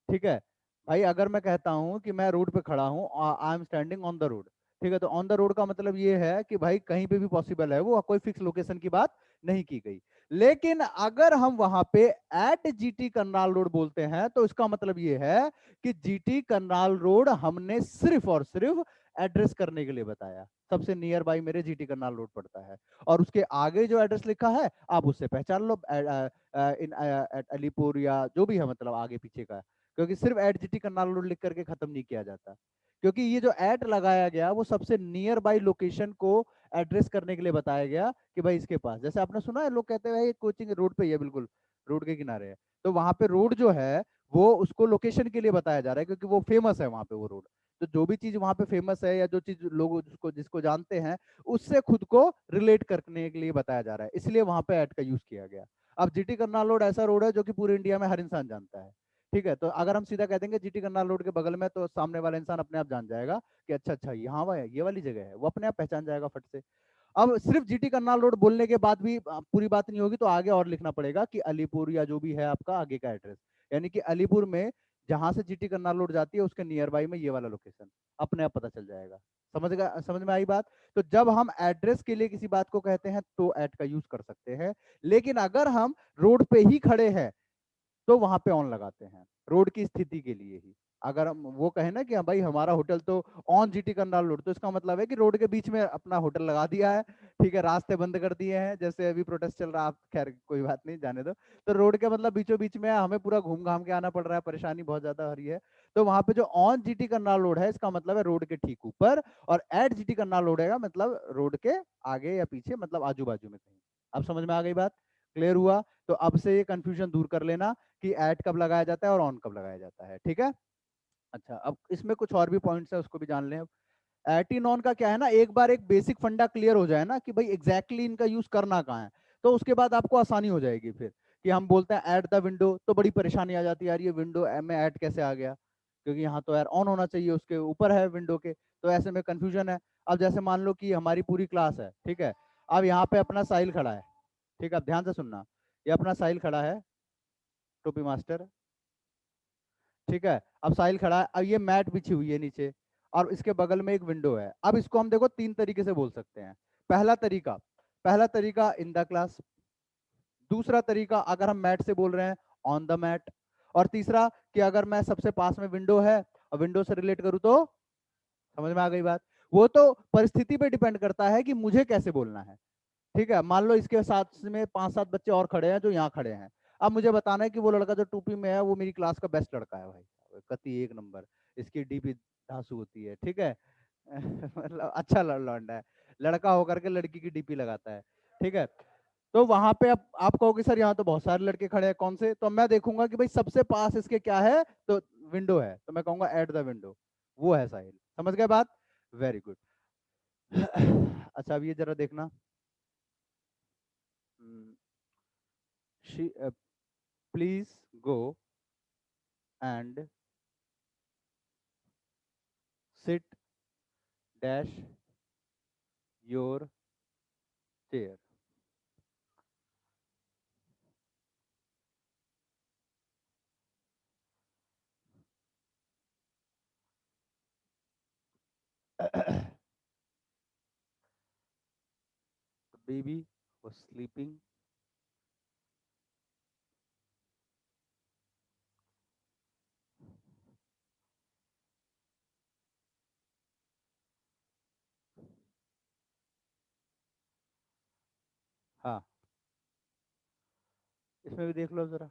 ठीक है भाई, अगर मैं कहता हूं कि मैं रोड पे खड़ा हूं, I am standing on the road, ठीक है, तो ऑन द रोड का मतलब ये है कि भाई कहीं पे भी पॉसिबल है, वो कोई फिक्स लोकेशन की बात नहीं की गई। लेकिन अगर हम वहां पे एट जीटी करनाल रोड बोलते हैं तो इसका मतलब ये है कि जीटी करनाल रोड हमने सिर्फ और सिर्फ एड्रेस करने के लिए बताया, सबसे नियर बाई मेरे जीटी करनाल रोड पड़ता है, और उसके आगे जो एड्रेस लिखा है आप उससे पहचान लो इन अलीपुर या जो भी है, मतलब आगे पीछे का, क्योंकि सिर्फ एट जीटी करनाल रोड लिख करके खत्म नहीं किया जाता, क्योंकि ये जो एट लगाया गया वो सबसे नियर बाई लोकेशन को एड्रेस करने के लिए बताया गया कि भाई इसके पास, जैसे आपने सुना है लोग कहते हैं भाई कोचिंग रोड पे ही है, बिल्कुल रोड के किनारे है, तो वहां पे रोड जो है वो उसको लोकेशन के लिए बताया जा रहा है, क्योंकि वो फेमस है वहां पे वो रोड। तो जो भी चीज वहां पे फेमस है या जो चीज लोग जिसको जिसको जानते हैं उससे खुद को रिलेट करने के लिए बताया जा रहा है, इसलिए वहां पे एट का यूज किया गया। अब जीटी करनाल रोड ऐसा रोड है जो कि पूरे इंडिया में हर इंसान जानता है। ठीक है, तो अगर हम सीधा कह देंगे जीटी करनाल रोड के बगल में, तो सामने वाला इंसान अपने आप जान जाएगा कि अच्छा अच्छा यहाँ वह ये वाली जगह है, वो अपने आप पहचान जाएगा फट से। अब सिर्फ जीटी करनाल रोड बोलने के बाद भी पूरी बात नहीं होगी, तो आगे और लिखना पड़ेगा कि अलीपुर या जो भी है आपका आगे का एड्रेस, यानी कि अलीपुर में जहां से जीटी करनाल रोड जाती है उसके नियर बाई में ये वाला लोकेशन अपने आप पता चल जाएगा। समझ में आई बात? तो जब हम एड्रेस के लिए किसी बात को कहते हैं तो ऐट का यूज कर सकते हैं, लेकिन अगर हम रोड पे ही खड़े हैं तो वहां पे ऑन लगाते हैं, रोड की स्थिति के लिए ही। अगर हम वो कहें ना कि हाँ भाई हमारा होटल तो ऑन जीटी करनाल रोड, तो इसका मतलब है कि रोड के बीच में अपना होटल लगा दिया है, ठीक है, रास्ते बंद कर दिए हैं, जैसे अभी प्रोटेस्ट चल रहा है, आप खैर कोई बात नहीं, जाने दो। तो रोड के मतलब बीचों बीच में हमें पूरा घूम घाम के आना पड़ रहा है, परेशानी बहुत ज्यादा हो रही है। तो वहां पे जो ऑन जीटी करनाल रोड है इसका मतलब है रोड के ठीक ऊपर, और एट जीटी करनाल रोड है मतलब रोड के आगे या पीछे, मतलब आजू बाजू में कहीं। अब समझ में आ गई बात? क्लियर हुआ? तो अब से ये कंफ्यूजन दूर कर लेना कि ऐट कब लगाया जाता है और ऑन कब लगाया जाता है, ठीक है? अच्छा, अब इसमें कुछ और भी पॉइंट्स है, उसको भी जान लें। ऐट इन ऑन का क्या है ना, एक बार एक बेसिक फंडा क्लियर हो जाए ना कि भाई एग्जैक्टली इनका यूज करना कहाँ है, तो उसके बाद आपको आसानी हो जाएगी फिर। कि हम बोलते हैं ऐट द विंडो, तो बड़ी परेशानी आ जाती है, यार ये विंडो में ऐट कैसे आ गया, क्योंकि यहाँ तो यार ऑन होना चाहिए, उसके ऊपर है विंडो के, तो ऐसे में कंफ्यूजन है। अब जैसे मान लो कि हमारी पूरी क्लास है, ठीक है, अब यहाँ पे अपना साहिल खड़ा है, ठीक है, अब ध्यान से सुनना, ये अपना साहिल खड़ा है, टोपी मास्टर, ठीक है, अब साहिल खड़ा है, अब ये मैट बिछी हुई है नीचे, और इसके बगल में एक विंडो है। अब इसको हम देखो तीन तरीके से बोल सकते हैं। पहला तरीका पहला तरीका इन द क्लास, दूसरा तरीका अगर हम मैट से बोल रहे हैं ऑन द मैट, और तीसरा कि अगर मैं सबसे पास में विंडो है और विंडो से रिलेट करूं तो। समझ में आ गई बात? वो तो परिस्थिति पे डिपेंड करता है कि मुझे कैसे बोलना है। ठीक है, मान लो इसके साथ में पांच सात बच्चे और खड़े हैं जो यहाँ खड़े हैं, अब मुझे बताना है कि वो लड़का जो टोपी में है वो मेरी क्लास का बेस्ट लड़का है भाई, कति एक नंबर, इसकी डीपी धांसू होती है, ठीक है। मतलब अच्छा लौंडा है, लड़का होकर के लड़की की डीपी लगाता है, ठीक है। तो वहां पे आप कहोगे सर यहाँ तो बहुत सारे लड़के खड़े हैं, कौन से? तो मैं देखूंगा कि भाई सबसे पास इसके क्या है, तो विंडो है, तो मैं कहूंगा एट द विंडो, वो है साहिल। समझ गए बात? Very good. अच्छा, अब ये जरा देखना, she please go and sit dash your chair. The baby was sleeping. हाँ, इसमें भी देख लो जरा।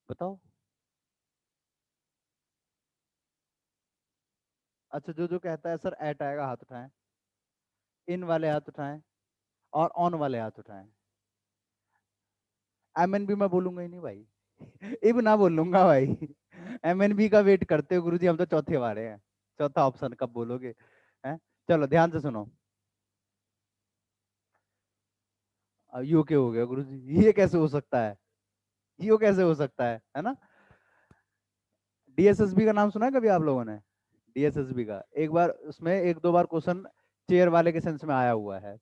बताओ। अच्छा, जो जो कहता है सर एट आएगा हाथ उठाएं, इन वाले हाथ उठाएं, और ऑन वाले हाथ उठाएं। एम एन बी मैं बोलूंगा ही नहीं भाई। इब ना बोलूंगा भाई। एम एन बी का वेट करते हो गुरुजी, हम तो चौथे वाले हैं, चौथा ऑप्शन कब बोलोगे? हैं? चलो ध्यान से सुनो। अब यू क्या हो गया गुरुजी, ये कैसे हो सकता है, यो कैसे हो सकता है ना? डीएसएसबी का नाम सुना है कभी आप लोगों ने? डीएसएसबी का एक बार उसमें एक दो बार क्वेश्चन चेयर वाले के सेंस में आया हुआ है।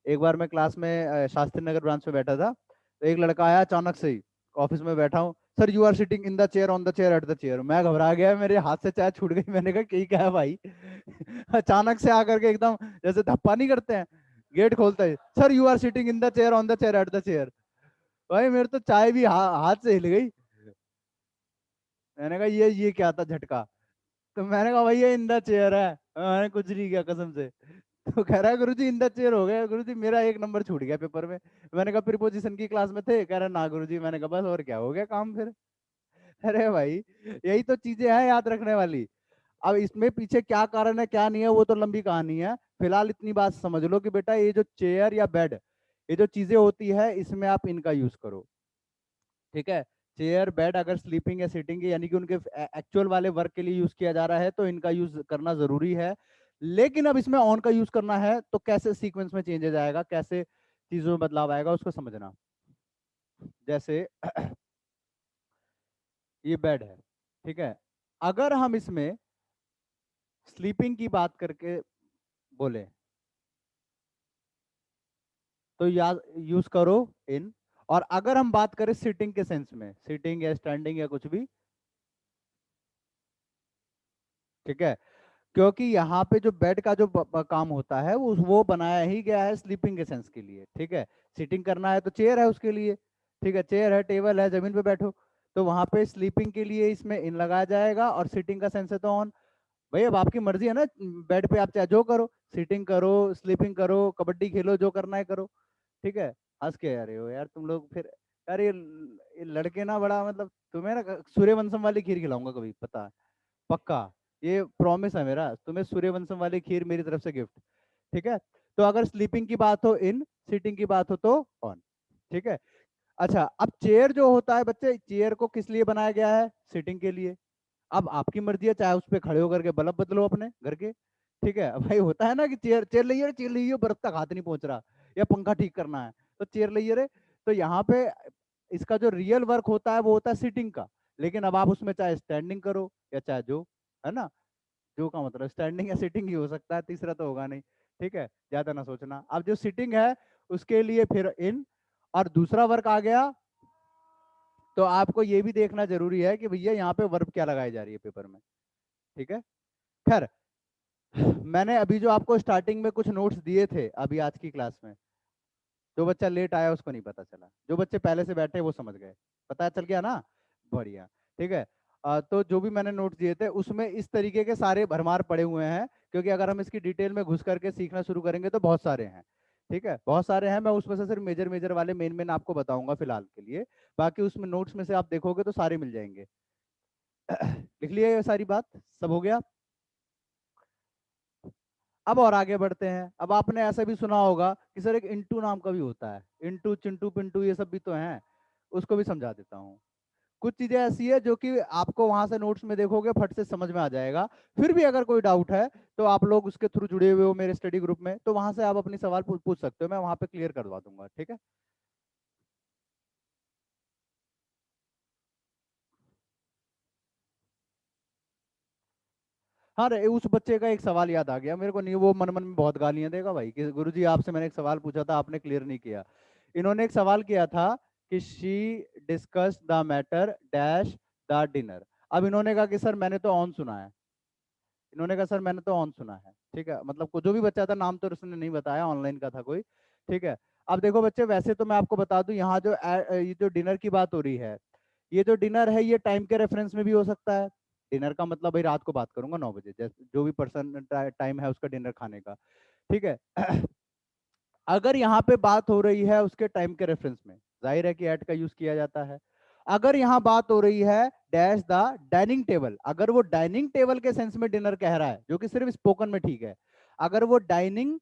एक बार मैं क्लास में शास्त्री नगर ब्रांच में बैठा था, तो एक लड़का आया अचानक से ही, ऑफिस में बैठा हूँ, sir you are sitting in the chair on the chair at the chair. मैं घबरा गया, मेरे हाथ से चाय छूट गई, मैंने कहा क्या है भाई? अचानक से आकर के एकदम जैसे धप्पा नहीं करते हैं, गेट खोलते ही sir you are sitting in the chair on the chair at the chair. भाई मेरे तो चाय भी हाथ से हिल गई। मैंने कहा ये क्या था झटका? तो मैंने कहा भैया इन द चेयर है, मैंने कुछ नहीं किया कसम से। तो कह रहा है गुरुजी इन द चेयर हो गया गुरुजी, मेरा एक नंबर छूट गया पेपर में। मैंने कहा प्रीपोजिशन की क्लास में थे? कह रहा ना गुरुजी। मैंने कहा बस और क्या, हो गया काम फिर। अरे भाई यही तो चीजें हैं याद रखने वाली। अब इसमें पीछे क्या कारण है क्या नहीं है वो तो लंबी कहानी है। फिलहाल इतनी बात समझ लो कि बेटा ये जो चेयर या बेड, ये जो चीजें होती है इसमें आप इनका यूज करो। ठीक है, चेयर बेड अगर स्लीपिंग या सिटिंग यानी कि उनके एक्चुअल वाले वर्क के लिए यूज किया जा रहा है तो इनका यूज करना जरूरी है। लेकिन अब इसमें ऑन का यूज करना है तो कैसे सीक्वेंस में चेंजेस आएगा, कैसे चीजों में बदलाव आएगा उसको समझना। जैसे ये बेड है, ठीक है, अगर हम इसमें स्लीपिंग की बात करके बोले तो याद यूज करो इन। और अगर हम बात करें सिटिंग के सेंस में, सिटिंग या स्टैंडिंग या कुछ भी, ठीक है, क्योंकि यहाँ पे जो बेड का जो काम होता है वो बनाया ही गया है स्लीपिंग के सेंस के लिए। ठीक है, सिटिंग करना है तो चेयर है उसके लिए। ठीक है, चेयर है, टेबल है, जमीन पे बैठो। तो वहां पे स्लीपिंग के लिए इसमें इन लगाया जाएगा और सिटिंग का सेंस है तो ऑन। भाई अब आपकी मर्जी है ना, बेड पे आप चाहे जो करो, सिटिंग करो, स्लीपिंग करो, कबड्डी खेलो, जो करना है करो। ठीक है, हंस के आ रहे हो यार तुम लोग फिर। यार ये लड़के ना बड़ा मतलब, तुम्हें ना सूर्यवंशम वाली खीर खिलाऊंगा कभी, पता है, पक्का। ये प्रॉमिस है मेरा, तुम्हें सूर्यवंशम वाली खीर मेरी तरफ से गिफ्ट। ठीक है, तो अगर स्लीपिंग की बात हो इन, सिटिंग की बात हो तो ऑन। ठीक है, अच्छा अब चेयर जो होता है बच्चे, चेयर को किस लिए बनाया गया है? सिटिंग के लिए। अब आपकी मर्जी है, चाहे उस पर खड़े होकर के बल्ब बदलो अपने घर के। ठीक है, भाई होता है ना कि चेयर चेयर ले चेयर ले, बर्फ तक हाथ नहीं पहुंच रहा, या पंखा ठीक करना है तो चेयर ले रे। तो यहाँ पे इसका जो रियल वर्क होता है वो होता है सिटिंग का। लेकिन अब आप उसमें चाहे स्टैंडिंग करो या चाहे जो, है ना, जो का मतलब स्टैंडिंग या सिटिंग ही हो सकता है, तीसरा तो होगा नहीं। ठीक है, ज्यादा ना सोचना। अब जो सिटिंग है उसके लिए फिर इन, और दूसरा वर्क आ गया तो आपको ये भी देखना जरूरी है कि भैया यहाँ पे वर्ब क्या लगाई जा रही है पेपर में। ठीक है, खैर मैंने अभी जो आपको स्टार्टिंग में कुछ नोट्स दिए थे अभी आज की क्लास में, जो बच्चा लेट आया उसको नहीं पता चला, जो बच्चे पहले से बैठे वो समझ गए, पता चल गया ना, बढ़िया। ठीक है, तो जो भी मैंने नोट्स दिए थे उसमें इस तरीके के सारे भरमार पड़े हुए हैं, क्योंकि अगर हम इसकी डिटेल में घुस करके सीखना शुरू करेंगे तो बहुत सारे हैं। ठीक है, बहुत सारे हैं, मैं उसमें से सिर्फ मेजर मेजर वाले मेन मेन आपको बताऊंगा फिलहाल के लिए। बाकी उसमें नोट्स में से आप देखोगे तो सारे मिल जाएंगे। लिख लिया ये सारी बात, सब हो गया? अब और आगे बढ़ते हैं। अब आपने ऐसा भी सुना होगा कि सर एक इंटू नाम का भी होता है, इंटू चिंटू पिंटू ये सब भी तो हैं, उसको भी समझा देता हूँ। कुछ चीजें ऐसी है जो कि आपको वहां से नोट्स में देखोगे फट से समझ में आ जाएगा। फिर भी अगर कोई डाउट है तो आप लोग उसके थ्रू जुड़े हुए हो मेरे स्टडी ग्रुप में, तो वहां से आप अपनी सवाल पूछ सकते हो, मैं वहां पे क्लियर करवा दूंगा। ठीक है, हाँ रे, उस बच्चे का एक सवाल याद आ गया मेरे को, नहीं वो मन मन में बहुत गालियां देगा भाई कि गुरुजी आपसे मैंने एक सवाल पूछा था आपने क्लियर नहीं किया। इन्होंने एक सवाल किया था कि she discuss the matter dash the dinner. अब इन्होंने कहा कि सर मैंने तो ऑन सुना है, इन्होंने कहा सर मैंने तो ऑन सुना है। ठीक है, मतलब जो भी बच्चा था, नाम तो उसने नहीं बताया, ऑनलाइन का था कोई। ठीक है, अब देखो बच्चे, वैसे तो मैं आपको बता दूं यहाँ जो ये जो डिनर की बात हो रही है, ये जो डिनर है ये टाइम के रेफरेंस में भी हो सकता है। डिनर का मतलब भाई रात को बात करूंगा 9 बजे, जैसे जो भी पर्सन टाइम है उसका डिनर खाने का। ठीक है, अगर यहाँ पे बात हो रही है उसके टाइम के रेफरेंस में, जाहिर है कि एट का यूज किया जाता है। अगर यहाँ बात हो रही है डैश द डाइनिंग टेबल, अगर वो डाइनिंग टेबल के सेंस में डिनर कह रहा है, जो कि सिर्फ स्पोकन में ठीक है, अगर वो डाइनिंग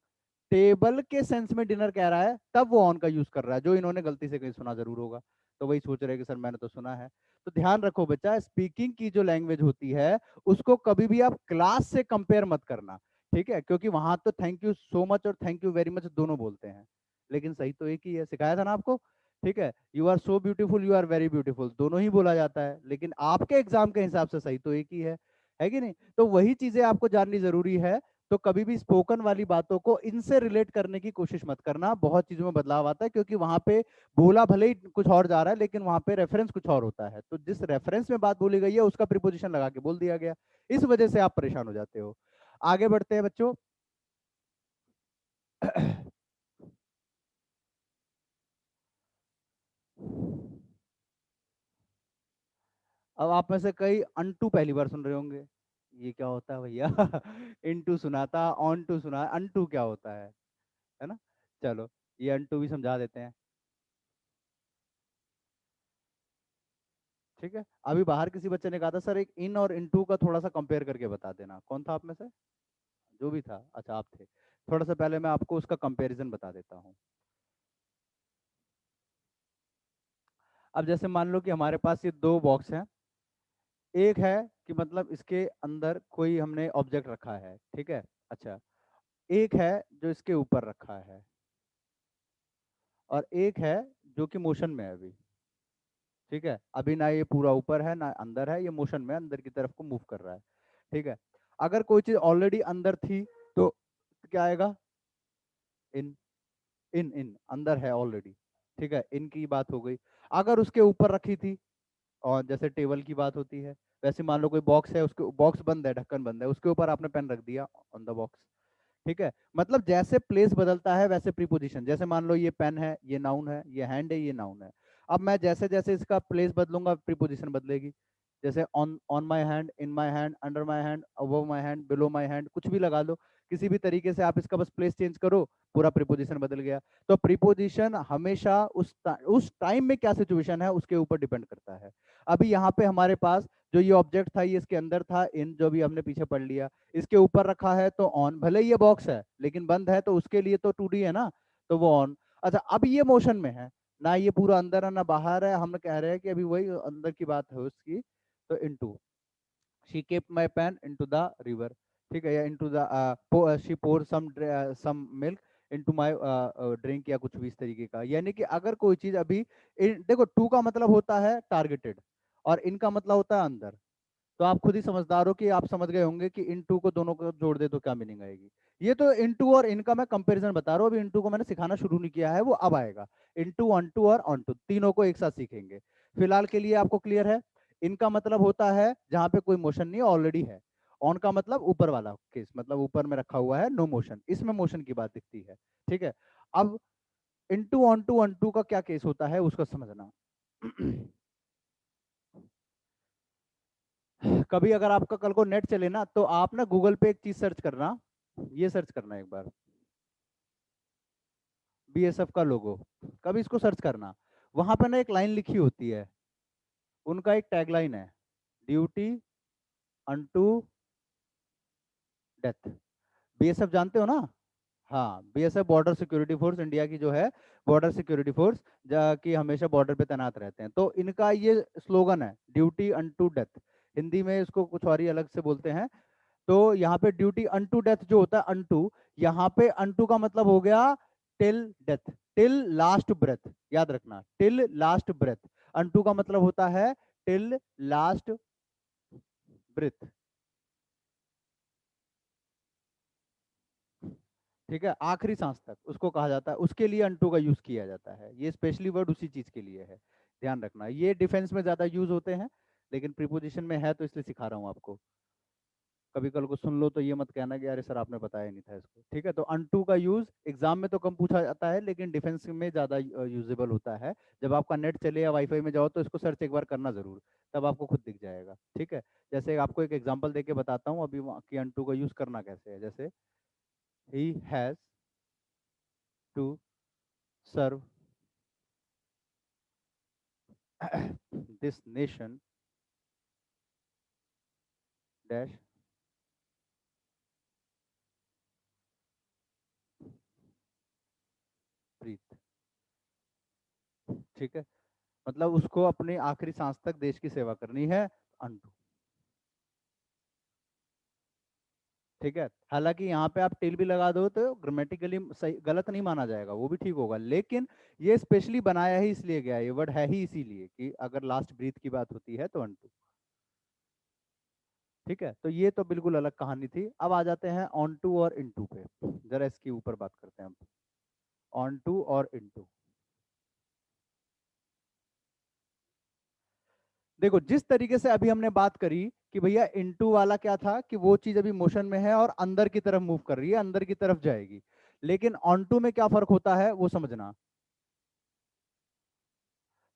टेबल के सेंस में डिनर कह रहा है तब वो ऑन का यूज कर रहा है, जो इन्होंने गलती से कहीं सुना जरूर होगा। तो वही सोच रहे हैं कि सर मैंने तो सुना है। तो ध्यान रखो बच्चा, स्पीकिंग की जो लैंग्वेज होती है उसको कभी भी आप क्लास से कंपेयर मत करना। ठीक है, क्योंकि वहां तो थैंक यू सो मच और थैंक यू वेरी मच दोनों बोलते हैं, लेकिन सही तो एक ही है, सिखाया था ना आपको। ठीक है, you are so beautiful, you are very beautiful, दोनों ही बोला जाता है, लेकिन आपके एग्जाम के हिसाब से सही तो एक ही है कि नहीं? तो वही चीजें आपको जाननी जरूरी है। तो कभी भी स्पोकन वाली बातों को इनसे रिलेट करने की कोशिश मत करना, बहुत चीजों में बदलाव आता है, क्योंकि वहां पे बोला भले ही कुछ और जा रहा है, लेकिन वहां पे रेफरेंस कुछ और होता है, तो जिस रेफरेंस में बात बोली गई है उसका प्रीपोजिशन लगा के बोल दिया गया, इस वजह से आप परेशान हो जाते हो। आगे बढ़ते हैं बच्चों। अब आप में से कई अनटू पहली बार सुन रहे होंगे, ये क्या होता है भैया? इनटू सुना था, ऑन टू सुना है, अनटू क्या होता है ना? चलो, ये अनटू भी समझा देते हैं। ठीक है, अभी बाहर किसी बच्चे ने कहा था सर एक इन और इनटू का थोड़ा सा कंपेयर करके बता देना, कौन था आप में से? जो भी था, अच्छा आप थे। थोड़ा सा पहले मैं आपको उसका कंपैरिजन बता देता हूँ। अब जैसे मान लो कि हमारे पास ये दो बॉक्स हैं, एक है कि मतलब इसके अंदर कोई हमने ऑब्जेक्ट रखा है, ठीक है, अच्छा, एक है जो इसके ऊपर रखा है, और एक है जो कि मोशन में है अभी। ठीक है, अभी ना ये पूरा ऊपर है ना अंदर है, ये मोशन में अंदर की तरफ को मूव कर रहा है। ठीक है, अगर कोई चीज ऑलरेडी अंदर थी तो क्या आएगा? इन, इन अंदर है ऑलरेडी। ठीक है, इन की बात हो गई। अगर उसके ऊपर रखी थी, और जैसे टेबल की बात होती है, वैसे मान लो कोई बॉक्स है, उसके बॉक्स बंद है, ढक्कन बंद है, उसके ऊपर आपने पेन रख दिया ऑन द बॉक्स। ठीक है, मतलब जैसे प्लेस बदलता है वैसे प्रीपोजिशन, जैसे मान लो ये पेन है, ये नाउन है, ये हैंड है, ये नाउन है। अब मैं जैसे जैसे इसका प्लेस बदलूंगा प्रीपोजिशन बदलेगी। जैसे on on my hand, in my hand, under my hand, above my hand, below my hand, कुछ भी लगा लो, किसी भी तरीके से आप इसका बस प्लेस चेंज करो, पूरा प्रीपोजिशन बदल गया। तो प्रीपोजिशन हमेशा उस टाइम में क्या सिचुएशन है उसके ऊपर डिपेंड करता है। अभी यहाँ पे हमारे पास जो ये ऑब्जेक्ट था ये इसके अंदर था, इन जो भी हमने पीछे पढ़ लिया, इसके ऊपर रखा है तो ऑन, भले ही ये बॉक्स है लेकिन बंद है तो उसके लिए तो 2D है ना, तो वो ऑन। अच्छा, अब ये मोशन में है, ना ये पूरा अंदर है ना बाहर है, हम कह रहे हैं कि अभी वही अंदर की बात है उसकी, तो into, she kept my pen into the river. ठीक है, या into the she pour some milk into my drink, या कुछ भी इस तरीके का। यानी कि अगर कोई चीज अभी देखो, टू का मतलब होता है टारगेटेड, और इनका मतलब होता है अंदर। तो आप खुद ही समझदार हो कि आप समझ गए होंगे कि इन टू को दोनों को जोड़ दे तो क्या मीनिंग आएगी। ये तो इन टू और इनका मैं कंपैरिजन बता रहा हूँ, अभी इन टू को मैंने सिखाना शुरू नहीं किया है, वो अब आएगा। इन टू, ऑन टू और ऑन टू तीनों को एक साथ सीखेंगे। फिलहाल के लिए आपको क्लियर है? इनका मतलब होता है जहां पे कोई मोशन नहीं ऑलरेडी है। ऑन का मतलब ऊपर वाला केस, मतलब ऊपर में रखा हुआ है, नो मोशन, इसमें मोशन की बात दिखती है। ठीक है, अब इनटू ऑन टू का क्या केस होता है उसको समझना। कभी अगर आपका कल को नेट चले ना, तो आप ना गूगल पे एक चीज सर्च करना, ये सर्च करना एक बार, बीएसएफ का लोगो, कभी इसको सर्च करना। वहां पे ना एक लाइन लिखी होती है, उनका एक टैगलाइन है, ड्यूटी अनटू डेथ। बीएसएफ जानते हो ना? हाँ, BSF border security force, India की जो है बॉर्डर सिक्योरिटी फोर्स, की हमेशा बॉर्डर पे तैनात रहते हैं। तो इनका ये स्लोगन है, ड्यूटी अनटू डेथ। हिंदी में इसको कुछ और ही अलग से बोलते हैं। तो यहाँ पे ड्यूटी अनटू डेथ जो होता है, अनटू, यहाँ पे अनटू का मतलब हो गया till death, till last breath, याद रखना, टिल लास्ट ब्रेथ। अनटू का मतलब होता है टिल लास्ट ब्रेथ। ठीक है, आखिरी सांस तक उसको कहा जाता है, उसके लिए अनटू का यूज किया जाता है, ये स्पेशली वर्ड उसी चीज के लिए है। ध्यान रखना, ये डिफेंस में ज्यादा यूज होते हैं, लेकिन प्रीपोजिशन में है तो इसलिए सिखा रहा हूँ आपको। कभी कल को सुन लो तो ये मत कहना कि अरे सर आपने बताया नहीं था इसको। ठीक है, तो अनटू का यूज एग्जाम में तो कम पूछा जाता है, लेकिन डिफेंस में ज्यादा यूजेबल होता है। जब आपका नेट चले या वाईफाई में जाओ तो इसको सर्च एक बार करना जरूर, तब आपको खुद दिख जाएगा। ठीक है, जैसे आपको एक एग्जांपल देके बताता हूँ अभी कि अनटू का यूज करना कैसे है। जैसे ही has to serve this nation dash Preet. ठीक है, मतलब उसको अपने आखिरी सांस तक देश की सेवा करनी है, अनटू। ठीक है, हालांकि यहाँ पे आप टिल भी लगा दो तो ग्रामेटिकली सही गलत नहीं माना जाएगा, वो भी ठीक होगा, लेकिन ये स्पेशली बनाया ही इसलिए गया है, ये वर्ड है ही इसीलिए कि अगर लास्ट ब्रीथ की बात होती है तो अनटू। ठीक है, तो ये तो बिल्कुल अलग कहानी थी। अब आ जाते हैं ऑन टू और इनटू पे, जरा इसके ऊपर बात करते हैं हम। ऑन टू और इनटू, देखो जिस तरीके से अभी हमने बात करी कि भैया इनटू वाला क्या था कि वो चीज अभी मोशन में है और अंदर की तरफ मूव कर रही है, अंदर की तरफ जाएगी, लेकिन ऑन टू में क्या फर्क होता है वो समझना।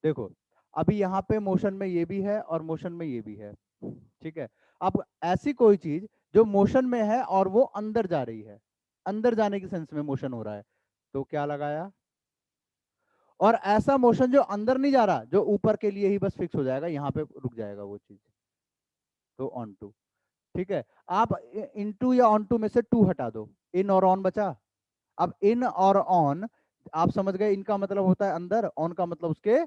देखो अभी यहाँ पे मोशन में ये भी है और मोशन में ये भी है, ठीक है। अब ऐसी कोई चीज जो मोशन में है और वो अंदर जा रही है, अंदर जाने की सेंस में मोशन हो रहा है, तो क्या लगाया। और ऐसा मोशन जो अंदर नहीं जा रहा, जो ऊपर के लिए ही बस फिक्स हो जाएगा, यहाँ पे रुक जाएगा वो चीज, तो ऑन टू। ठीक है, आप इनटू या ऑन टू में से टू हटा दो, इन और ऑन बचा। अब इन और ऑन आप समझ गए, इनका मतलब होता है अंदर, ऑन का मतलब उसके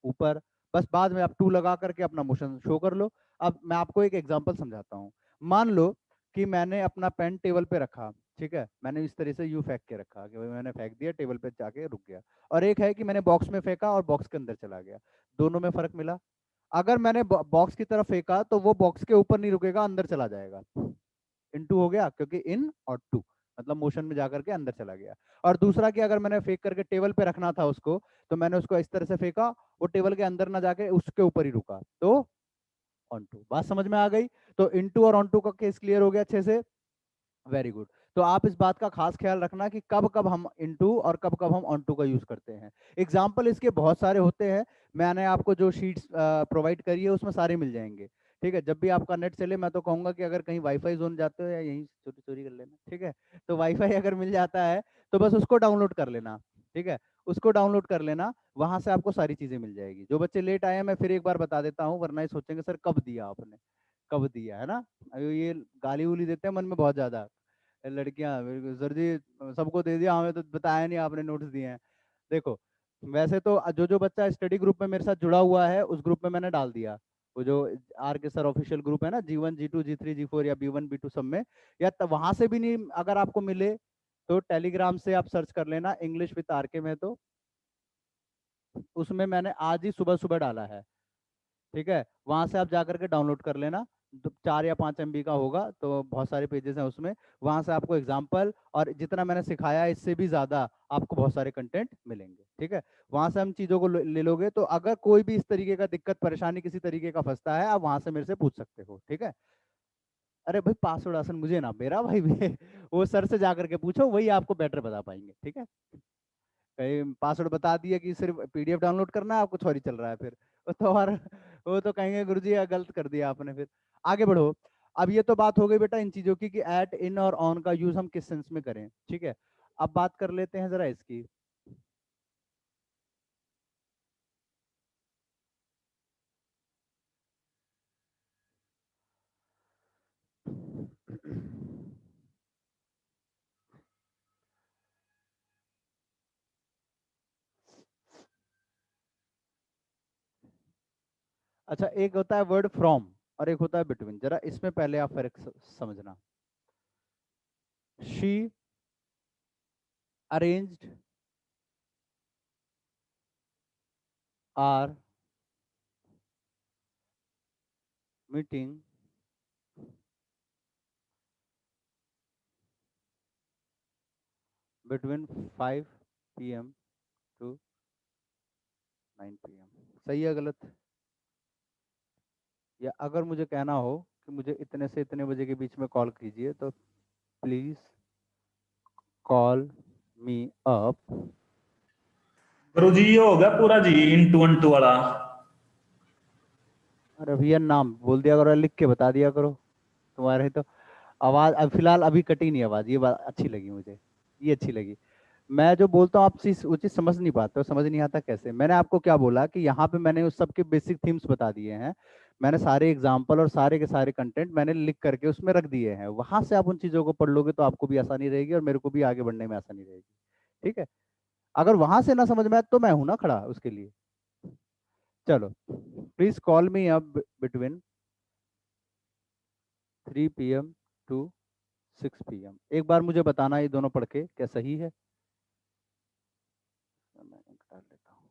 ऊपर, बस बाद में आप टू लगा करके अपना मोशन शो कर लो। अब मैं आपको एक एग्जांपल समझाता हूँ। मान लो कि मैंने अपना पेन टेबल पे रखा, ठीक है, मैंने इस तरह से यू फेंक के रखा कि भाई मैंने फेंक दिया, टेबल पे जाके रुक गया। और एक है कि मैंने बॉक्स में फेंका और बॉक्स के अंदर चला गया, दोनों में फर्क मिला। अगर मैंने बॉक्स की तरफ फेंका तो वो बॉक्स के ऊपर नहीं रुकेगा, अंदर चला जाएगा, इनटू हो गया, क्योंकि इन और टू मतलब मोशन में जाकर के अंदर चला गया। और दूसरा कि अगर मैंने फेंक करके टेबल पे रखना था उसको, तो मैंने उसको इस तरह से फेंका, वो टेबल के अंदर ना जाके उसके ऊपर ही रुका, तो ऑन टू। बात समझ में आ गई। तो इनटू और ऑन टू का केस क्लियर हो गया अच्छे से, वेरी गुड। तो आप इस बात का खास ख्याल रखना कि कब कब हम इनटू और कब कब हम ऑन टू का यूज करते हैं। एग्जाम्पल इसके बहुत सारे होते हैं, मैंने आपको जो शीट्स प्रोवाइड करी है उसमें सारे मिल जाएंगे। ठीक है, जब भी आपका नेट चले मैं तो कहूंगा कि अगर कहीं वाईफाई जोन जाते हो या यहीं चोरी चोरी कर लेना, ठीक है। तो वाईफाई अगर मिल जाता है तो बस उसको डाउनलोड कर लेना, ठीक है, उसको डाउनलोड कर लेना, वहां से आपको सारी चीजें मिल जाएगी। जो बच्चे लेट आए हैं मैं फिर एक बार बता देता हूँ, वरना ये सोचेंगे सर कब दिया आपने, कब दिया है ना। अभी ये गाली उली देते हैं मन में बहुत ज्यादा, लड़कियां सर जी सबको दे दिया, हमें तो बताया नहीं आपने, नोट्स दिए हैं। देखो वैसे तो जो जो बच्चा स्टडी ग्रुप में मेरे साथ जुड़ा हुआ है उस ग्रुप में मैंने डाल दिया, वो जो आर के सर ऑफिशियल ग्रुप है ना, G1 G2 G3 G4 या B1 B2 सब में, या वहां से भी नहीं अगर आपको मिले तो टेलीग्राम से आप सर्च कर लेना, इंग्लिश विद आर के में, तो उसमें मैंने आज ही सुबह सुबह डाला है। ठीक है, वहां से आप जाकर के डाउनलोड कर लेना, 4 या 5 MB का होगा, तो बहुत सारे पेजेस हैं उसमें, वहां से आपको एग्जाम्पल और जितना मैंने सिखाया है इससे भी ज्यादा आपको बहुत सारे कंटेंट मिलेंगे। ठीक है, वहां से हम चीजों को ले लोगे, तो अगर कोई भी इस तरीके का दिक्कत परेशानी किसी तरीके का फंसता है आप वहां से मेरे से पूछ सकते हो। ठीक है, अरे भाई पासवर्ड आसन मुझे ना, मेरा भाई भी वो सर से जाकर के पूछो, वही आपको बेटर बता पाएंगे। ठीक है, कहीं पासवर्ड बता दिया कि सिर्फ PDF डाउनलोड करना है, आपको कुछ और ही चल रहा है फिर, वो तो और वो तो कहेंगे गुरुजी ये गलत कर दिया आपने। फिर आगे बढ़ो। अब ये तो बात हो गई बेटा इन चीजों की कि एट, इन और ऑन का यूज हम किस सेंस में करें। ठीक है, अब बात कर लेते हैं जरा इसकी। अच्छा, एक होता है वर्ड फ्रॉम और एक होता है बिटवीन, जरा इसमें पहले आप फर्क समझना। She arranged our meeting between 5 PM to 9 PM। सही है गलत? या अगर मुझे कहना हो कि मुझे इतने से इतने बजे के बीच में कॉल कीजिए, तो प्लीज कॉल मी अप। गुरु जी ये हो गया पूरा जी इंटू अंटू वाला। अरे भैया नाम बोल दिया करो, लिख के बता दिया करो, तुम्हारे तो आवाज अब फिलहाल अभी कटी नहीं आवाज, ये बात अच्छी लगी मुझे, ये अच्छी लगी। मैं जो बोलता हूँ आप वो चीज समझ नहीं पाते हो, समझ नहीं आता कैसे। मैंने आपको क्या बोला कि यहाँ पे मैंने उस सब के बेसिक थीम्स बता दिए हैं, मैंने सारे एग्जाम्पल और सारे के सारे कंटेंट मैंने लिख करके उसमें रख दिए हैं, वहां से आप उन चीजों को पढ़ लोगे तो आपको भी आसानी रहेगी और मेरे को भी आगे बढ़ने में आसानी रहेगी। ठीक है, अगर वहां से ना समझ में आए तो मैं हूं ना खड़ा उसके लिए। चलो, please call me up between 3 PM to 6 PM। एक बार मुझे बताना ये दोनों पढ़ के क्या सही है। मैं डाल लेता हूँ।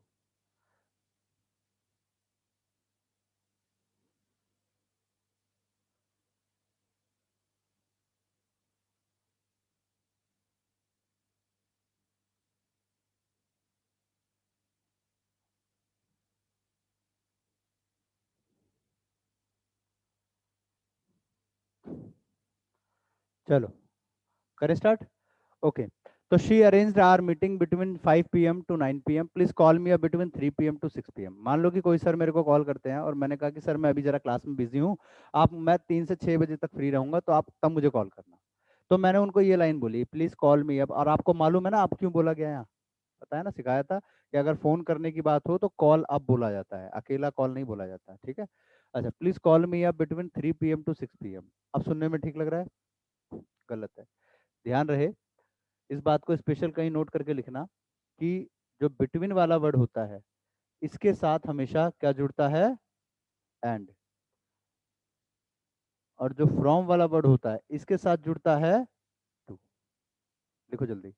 चलो करें स्टार्ट। ओके, तो she arranged our meeting between 5 PM to 9 PM, please call me between 3 PM to 6 PM। मान लो कि कोई सर मेरे को कॉल करते हैं और मैंने कहा कि सर मैं अभी जरा क्लास में बिजी हूँ, आप मैं 3 से 6 बजे तक फ्री रहूंगा, तो आप तब मुझे कॉल करना। तो मैंने उनको ये लाइन बोली, प्लीज कॉल मी अब। और आपको मालूम है ना आप क्यों बोला गया यहाँ, पता है ना, सिखाया था कि अगर फोन करने की बात हो तो कॉल अप बोला जाता है, अकेला कॉल नहीं बोला जाता, ठीक है। अच्छा, please call me up between 3 PM to 6 PM। अब सुनने में ठीक लग रहा है? गलत है। ध्यान रहे, इस बात को स्पेशल कहीं नोट करके लिखना कि जो बिटवीन वाला वर्ड होता है इसके साथ हमेशा क्या जुड़ता है, एंड। और जो फ्रॉम वाला वर्ड होता है इसके साथ जुड़ता है टू। लिखो जल्दी।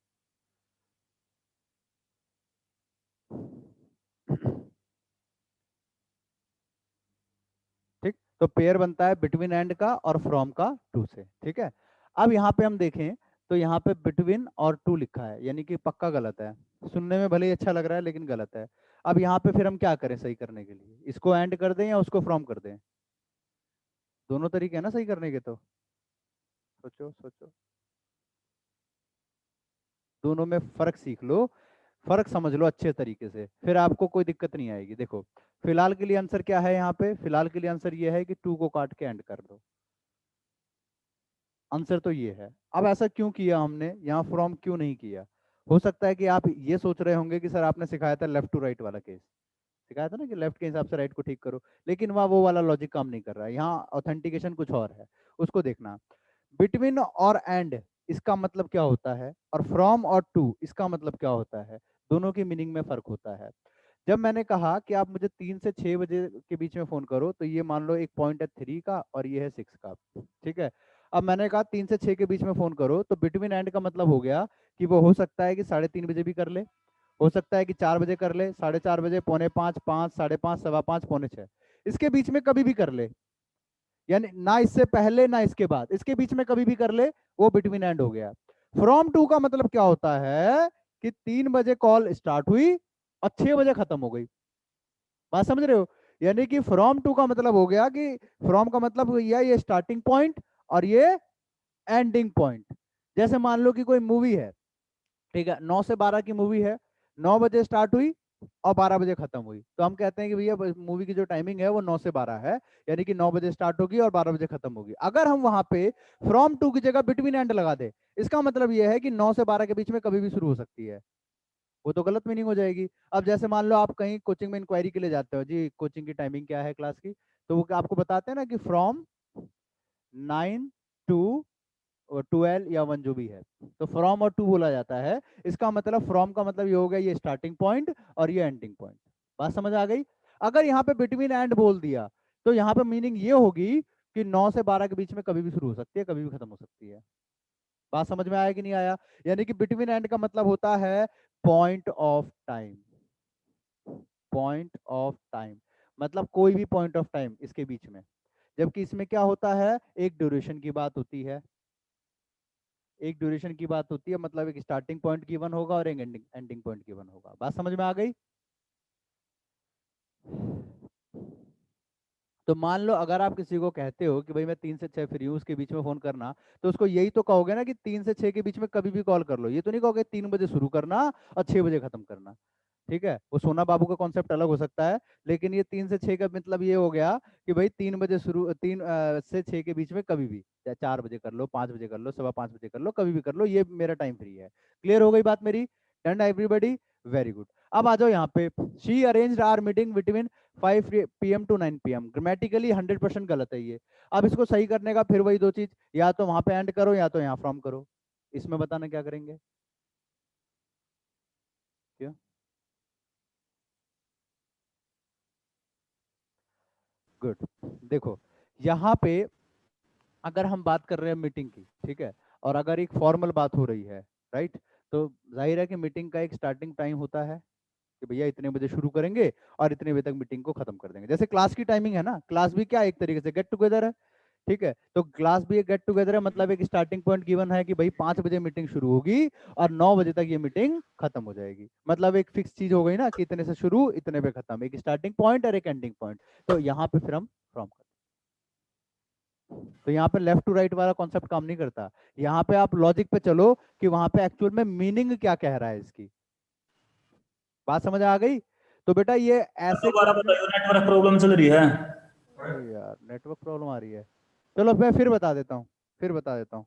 ठीक, तो पेयर बनता है बिटवीन एंड का और फ्रॉम का टू से, ठीक है। अब यहाँ पे हम देखें तो यहाँ पे बिटवीन और टू लिखा है, यानी कि पक्का गलत है। सुनने में भले ही अच्छा लग रहा है लेकिन गलत है। अब यहाँ पे फिर हम क्या करें सही करने के लिए, इसको एंड कर दें या उसको फ्रॉम कर दें? दोनों तरीके हैं ना सही करने के, तो सोचो सोचो, दोनों में फर्क सीख लो, फर्क समझ लो अच्छे तरीके से, फिर आपको कोई दिक्कत नहीं आएगी। देखो, फिलहाल के लिए आंसर क्या है यहाँ पे, फिलहाल के लिए आंसर ये है कि टू को काट के एंड कर दो। आंसर तो ये है। अब ऐसा क्यों किया हमने, यहाँ फ्रॉम क्यों नहीं किया? हो सकता है कि आप ये सोच रहे होंगे कि सर आपने सिखाया था लेफ्ट टू राइट वाला केस, सिखाया था ना कि लेफ्ट के हिसाब से राइट को ठीक करो, लेकिन वहाँ वो वाला लॉजिक काम नहीं कर रहा है, यहाँ ऑथेंटिकेशन कुछ और है, उसको देखना। बिटवीन और एंड इसका मतलब क्या होता है, और फ्रॉम और टू इसका मतलब क्या होता है, दोनों की मीनिंग में फर्क होता है। जब मैंने कहा कि आप मुझे 3 से 6 बजे के बीच में फोन करो, तो ये मान लो एक पॉइंट है 3 का और ये है 6 का, ठीक है। अब मैंने कहा 3 से 6 के बीच में फोन करो, तो बिटवीन एंड का मतलब हो गया कि वो हो सकता है कि 3:30 बजे भी कर ले, हो सकता है कि 4 बजे कर ले, 4:30 बजे, 4:45, 5, 5:30, 5:15, 5:45, इसके बीच में कभी भी कर ले, यानी ना इससे पहले ना इसके बाद, इसके बीच में कभी भी कर ले, वो बिटवीन एंड हो गया। फ्रॉम टू का मतलब क्या होता है कि 3 बजे कॉल स्टार्ट हुई और 6 बजे खत्म हो गई। बात समझ रहे हो? यानी कि फ्रॉम टू का मतलब हो गया कि फ्रॉम का मतलब ये स्टार्टिंग पॉइंट और ये एंडिंग पॉइंट। जैसे मान लो कि कोई मूवी है, ठीक है, 9 से 12 की मूवी है, 9 बजे स्टार्ट हुई और 12 बजे खत्म हुई, तो हम कहते हैं कि भैया मूवी की जो टाइमिंग है वो 9 से 12 है, यानी कि 9 बजे स्टार्ट होगी और 12 बजे खत्म होगी। अगर हम वहां पे फ्रॉम टू की जगह बिटवीन एंड लगा दे, इसका मतलब ये है कि 9 से 12 के बीच में कभी भी शुरू हो सकती है, वो तो गलत मीनिंग हो जाएगी। अब जैसे मान लो आप कहीं कोचिंग में इंक्वायरी के लिए जाते हो, जी कोचिंग की टाइमिंग क्या है क्लास की, तो वो आपको बताते हैं ना कि फ्रॉम 9 to 12 या 1 जो भी है, तो फ्रॉम और टू बोला जाता है। इसका मतलब फ्रॉम का मतलब ये हो गया ये स्टार्टिंग पॉइंट और ये एंडिंग पॉइंट। बात समझ आ गई? अगर यहाँ पे बिटवीन एंड बोल दिया तो यहाँ पे मीनिंग ये होगी कि 9 से 12 के बीच में कभी भी शुरू हो सकती है, कभी भी खत्म हो सकती है। बात समझ में आया कि नहीं आया? यानी कि बिटवीन एंड का मतलब होता है point of time, point of time, मतलब कोई भी पॉइंट ऑफ टाइम इसके बीच में। जबकि इसमें क्या होता है, एक ड्यूरेशन की बात होती है, एक ड्यूरेशन की बात होती है, मतलब एक स्टार्टिंग पॉइंट गिवन होगा और एक एंडिंग एंडिंग पॉइंट गिवन होगा। बात समझ में आ गई? तो मान लो अगर आप किसी को कहते हो कि भाई मैं 3 से 6 फ्री हूँ, उसके बीच में फोन करना, तो उसको यही तो कहोगे ना कि 3 से 6 के बीच में कभी भी कॉल कर लो, ये तो नहीं कहोगे 3 बजे शुरू करना और 6 बजे खत्म करना। ठीक है, वो सोना बाबू का कॉन्सेप्ट अलग हो सकता है, लेकिन ये 3 से 6 का मतलब ये हो गया कि भाई 3 बजे शुरू, 3 से 6 के बीच में कभी भी, चाहे 4 बजे कर लो, 5 बजे कर लो, 5:15 कर लो, कभी भी कर लो, ये मेरा टाइम फ्री है। क्लियर हो गई बात मेरी? Done everybody? Very good. अब आ जाओ यहाँ पे, she arranged our meeting between 5 PM to 9 PM, grammatically 100% गलत है ये। अब इसको सही करने का फिर वही दो चीज, या तो वहां पे एंड करो या तो यहाँ फ्रॉम करो। इसमें बताना क्या करेंगे? क्यों? गुड। देखो यहाँ पे अगर हम बात कर रहे हैं मीटिंग की, ठीक है, और अगर एक फॉर्मल बात हो रही है, राइट, तो जाहिर है कि मीटिंग का एक स्टार्टिंग टाइम होता है कि भैया इतने बजे शुरू करेंगे और इतने बजे तक मीटिंग को खत्म कर देंगे। जैसे क्लास की टाइमिंग है ना, क्लास भी क्या एक तरीके से गेट टुगेदर है, ठीक है, तो क्लास भी एक गेट टुगेदर है, मतलब एक स्टार्टिंग पॉइंट गिवन है कि भाई 5 बजे मीटिंग शुरू होगी और 9 बजे तक ये मीटिंग खत्म हो जाएगी। मतलब एक फिक्स चीज हो गई ना कि इतने से शुरू इतने पे खत्म, एक स्टार्टिंग पॉइंट और एक एंडिंग पॉइंट। तो यहाँ पे फिर हम फ्रॉम करते हैं। तो यहाँ पे लेफ्ट टू राइट वाला कॉन्सेप्ट काम नहीं करता। यहाँ पे आप लॉजिक पे चलो कि वहां पे एक्चुअल में मीनिंग क्या कह रहा है इसकी। बात समझ आ गई? तो बेटा ये ऐसे दोबारा क्वेश्चन। बताइए, नेटवर्क प्रॉब्लम चल रही है। अरे यार नेटवर्क प्रॉब्लम आ रही है। चलो मैं फिर बता देता हूँ, फिर बता देता हूँ।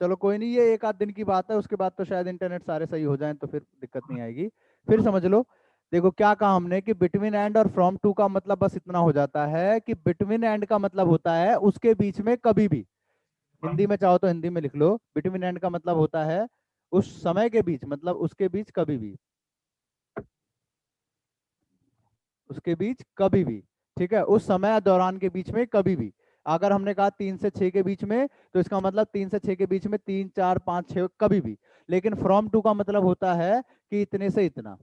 चलो कोई नहीं, ये एक आध दिन की बात है, उसके बाद तो शायद इंटरनेट सारे सही हो जाएं तो फिर दिक्कत नहीं आएगी। फिर समझ लो। देखो क्या कहा हमने कि बिटवीन एंड और फ्रॉम टू का मतलब बस इतना हो जाता है कि बिटवीन एंड का मतलब होता है उसके बीच में कभी भी। हिंदी में चाहो तो हिंदी में लिख लो, बिटवीन एंड का मतलब होता है उस समय के बीच, मतलब उसके बीच कभी भी, उसके बीच कभी भी, ठीक है, उस समय दौरान के बीच में कभी भी। अगर हमने कहा 3 से 6 के बीच में, तो इसका मतलब 3 से 6 के बीच में 3 4 5 6 कभी भी। लेकिन फ्रॉम टू का मतलब होता है कि इतने से इतना,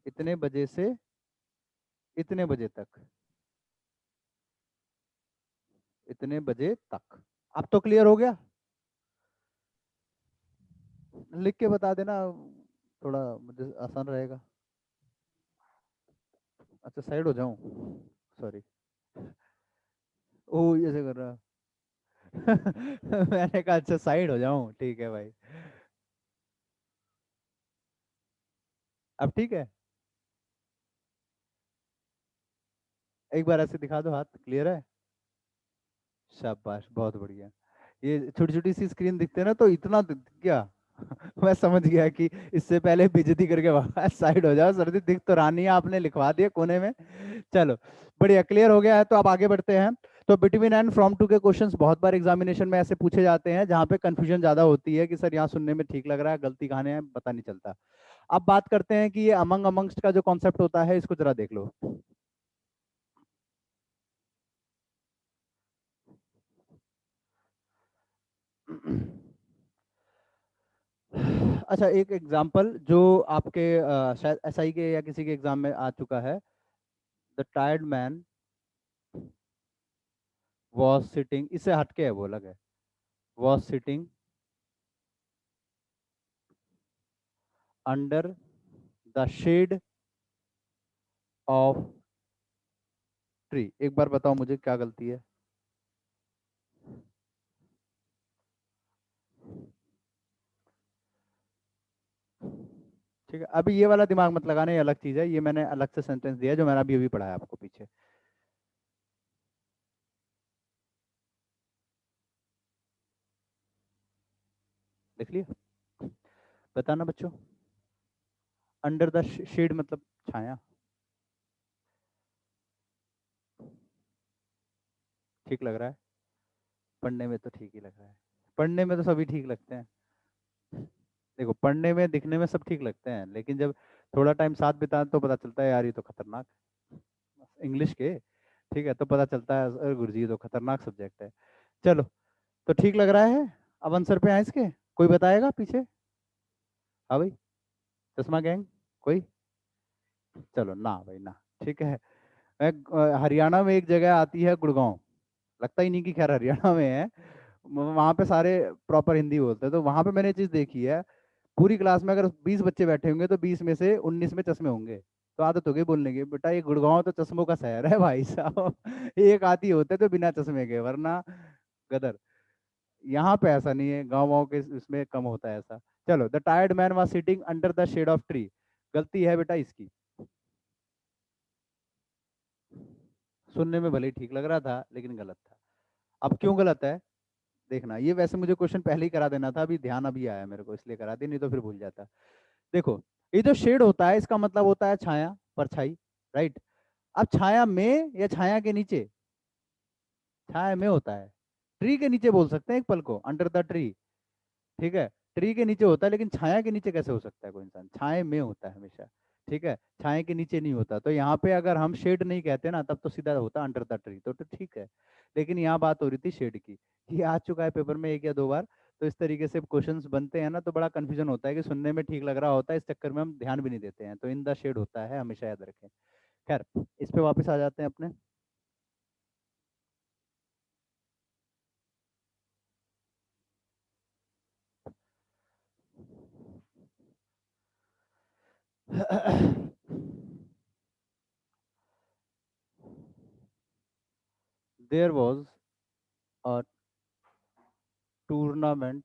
इतने बजे से इतने बजे तक, इतने बजे तक। अब तो क्लियर हो गया? लिख के बता देना, थोड़ा मुझे आसान रहेगा। अच्छा साइड हो जाऊं, सॉरी। ओ ये से कर रहा। मैंने कहा अच्छा साइड हो जाऊं, ठीक है भाई। अब ठीक है, एक बार ऐसे दिखा दो हाथ, क्लियर है? शाबाश, बहुत बढ़िया। ये छोटी छोटी सी स्क्रीन दिखते हैं ना, तो इतना क्या मैं समझ गया कि इससे पहले बेइज्जती करके वापस साइड हो जाओ, सर्दी दिख तो रानी है, आपने लिखवा दिया कोने में। चलो बढ़िया, क्लियर हो गया है, तो अब आगे बढ़ते हैं। तो बिटवीन एंड फ्रॉम टू के क्वेश्चंस बहुत बार एग्जामिनेशन में ऐसे पूछे जाते हैं जहां पे कंफ्यूजन ज्यादा होती है कि सर यहाँ सुनने में ठीक लग रहा है, गलती कहाँ है पता नहीं चलता। अब बात करते हैं कि ये अमंग अमंगस्ट का जो कॉन्सेप्ट होता है इसको जरा देख लो। अच्छा एक एग्जांपल जो आपके शायद एसआई के या किसी के एग्जाम में आ चुका है। The tired man was sitting, इससे हटके है वो, अलग है। Was sitting under the shade of tree. एक बार बताओ मुझे क्या गलती है? ठीक है, अभी ये वाला दिमाग मत लगाना, ये अलग चीज है, ये मैंने अलग से सेंटेंस दिया है जो मैंने अभी अभी पढ़ा है आपको पीछे। देख लिया? बताना बच्चों। अंडर द शेड मतलब छाया। ठीक लग रहा है? पढ़ने में तो ठीक ही लग रहा है, पढ़ने में तो सभी ठीक लगते हैं। देखो पढ़ने में दिखने में सब ठीक लगते हैं, लेकिन जब थोड़ा टाइम साथ बिता तो पता चलता है यार ये तो खतरनाक, इंग्लिश के, ठीक है, तो पता चलता है अरे गुरुजी ये तो खतरनाक सब्जेक्ट है। चलो, तो ठीक लग रहा है। अब आंसर पे आए इसके, कोई बताएगा पीछे? हाँ भाई, चश्मा गैंग कोई? चलो ना भाई ना, ठीक है। मैं हरियाणा में एक जगह आती है गुड़गांव, लगता ही नहीं कि खैर हरियाणा में है। वहां पे सारे प्रॉपर हिंदी बोलते हैं, तो वहां पे मैंने ये चीज देखी है। पूरी क्लास में अगर 20 बच्चे बैठे होंगे तो 20 में से 19 में चश्मे होंगे। तो आदत हो गई बोलने की, बेटा ये गुड़गांव तो चश्मों का शहर है भाई साहब। एक आदि होते तो बिना चश्मे के, वरना गदर। यहाँ पे ऐसा नहीं है, गाँव वाँव के इसमें कम होता है ऐसा। चलो, the tired man was sitting under the shade of tree, गलती है बेटा इसकी। सुनने में भले ही ठीक लग रहा था लेकिन गलत था। अब क्यों गलत है देखना, ये वैसे मुझे क्वेश्चन पहले ही करा देना था, अभी ध्यान अभी आया मेरे को इसलिए करा दी, नहीं तो फिर भूल जाता। देखो, ये जो शेड होता है इसका मतलब होता है छाया, परछाई, राइट। अब छाया में या छाया के नीचे? छाया में होता है। ट्री के नीचे बोल सकते हैं एक पल को, अंडर द ट्री, ठीक है। ट्री के नीचे होता है, लेकिन छाया के नीचे कैसे हो सकता है कोई इंसान? छाया में होता है हमेशा, ठीक है, छाए के नीचे नहीं होता। तो यहाँ पे अगर हम शेड नहीं कहते ना, तब तो सीधा होता अंडर द ट्री, तो ठीक है। लेकिन यहाँ बात हो रही थी शेड की। ये आ चुका है पेपर में 1 या 2 बार। तो इस तरीके से क्वेश्चंस बनते हैं ना, तो बड़ा कंफ्यूजन होता है कि सुनने में ठीक लग रहा होता है, इस चक्कर में हम ध्यान भी नहीं देते हैं। तो इन द शेड होता है, हमेशा याद रखें। खैर, इस पे वापस आ जाते हैं अपने। There was a tournament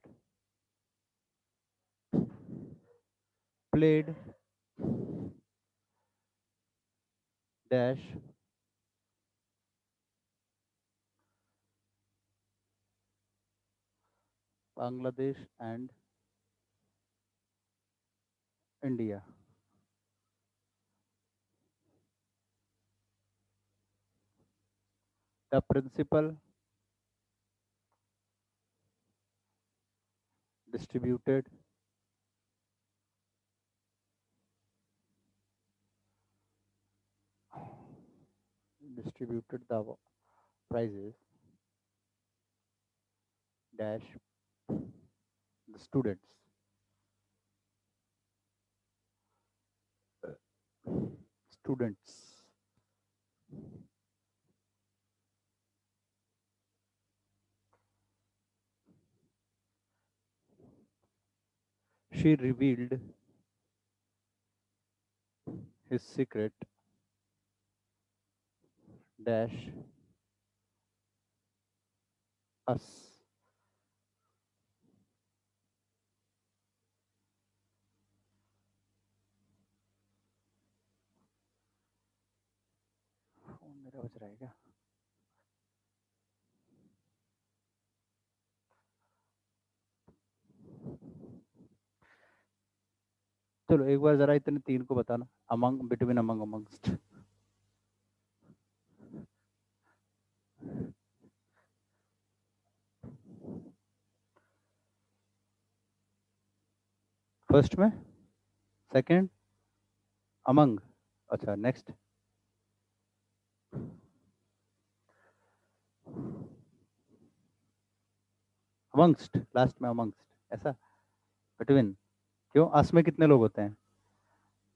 played dash Bangladesh and India. The principal distributed the prizes dash the students. She revealed his secret dash us. Phone मेरा बज रहा है क्या? चलो एक बार जरा इतने 3 को बताना, among, between, among, amongst. First में, सेकंड अमंग, अच्छा नेक्स्ट अमंगस्ट, लास्ट में अमंगस्ट, ऐसा। बिटवीन क्यों? अस में कितने लोग होते हैं?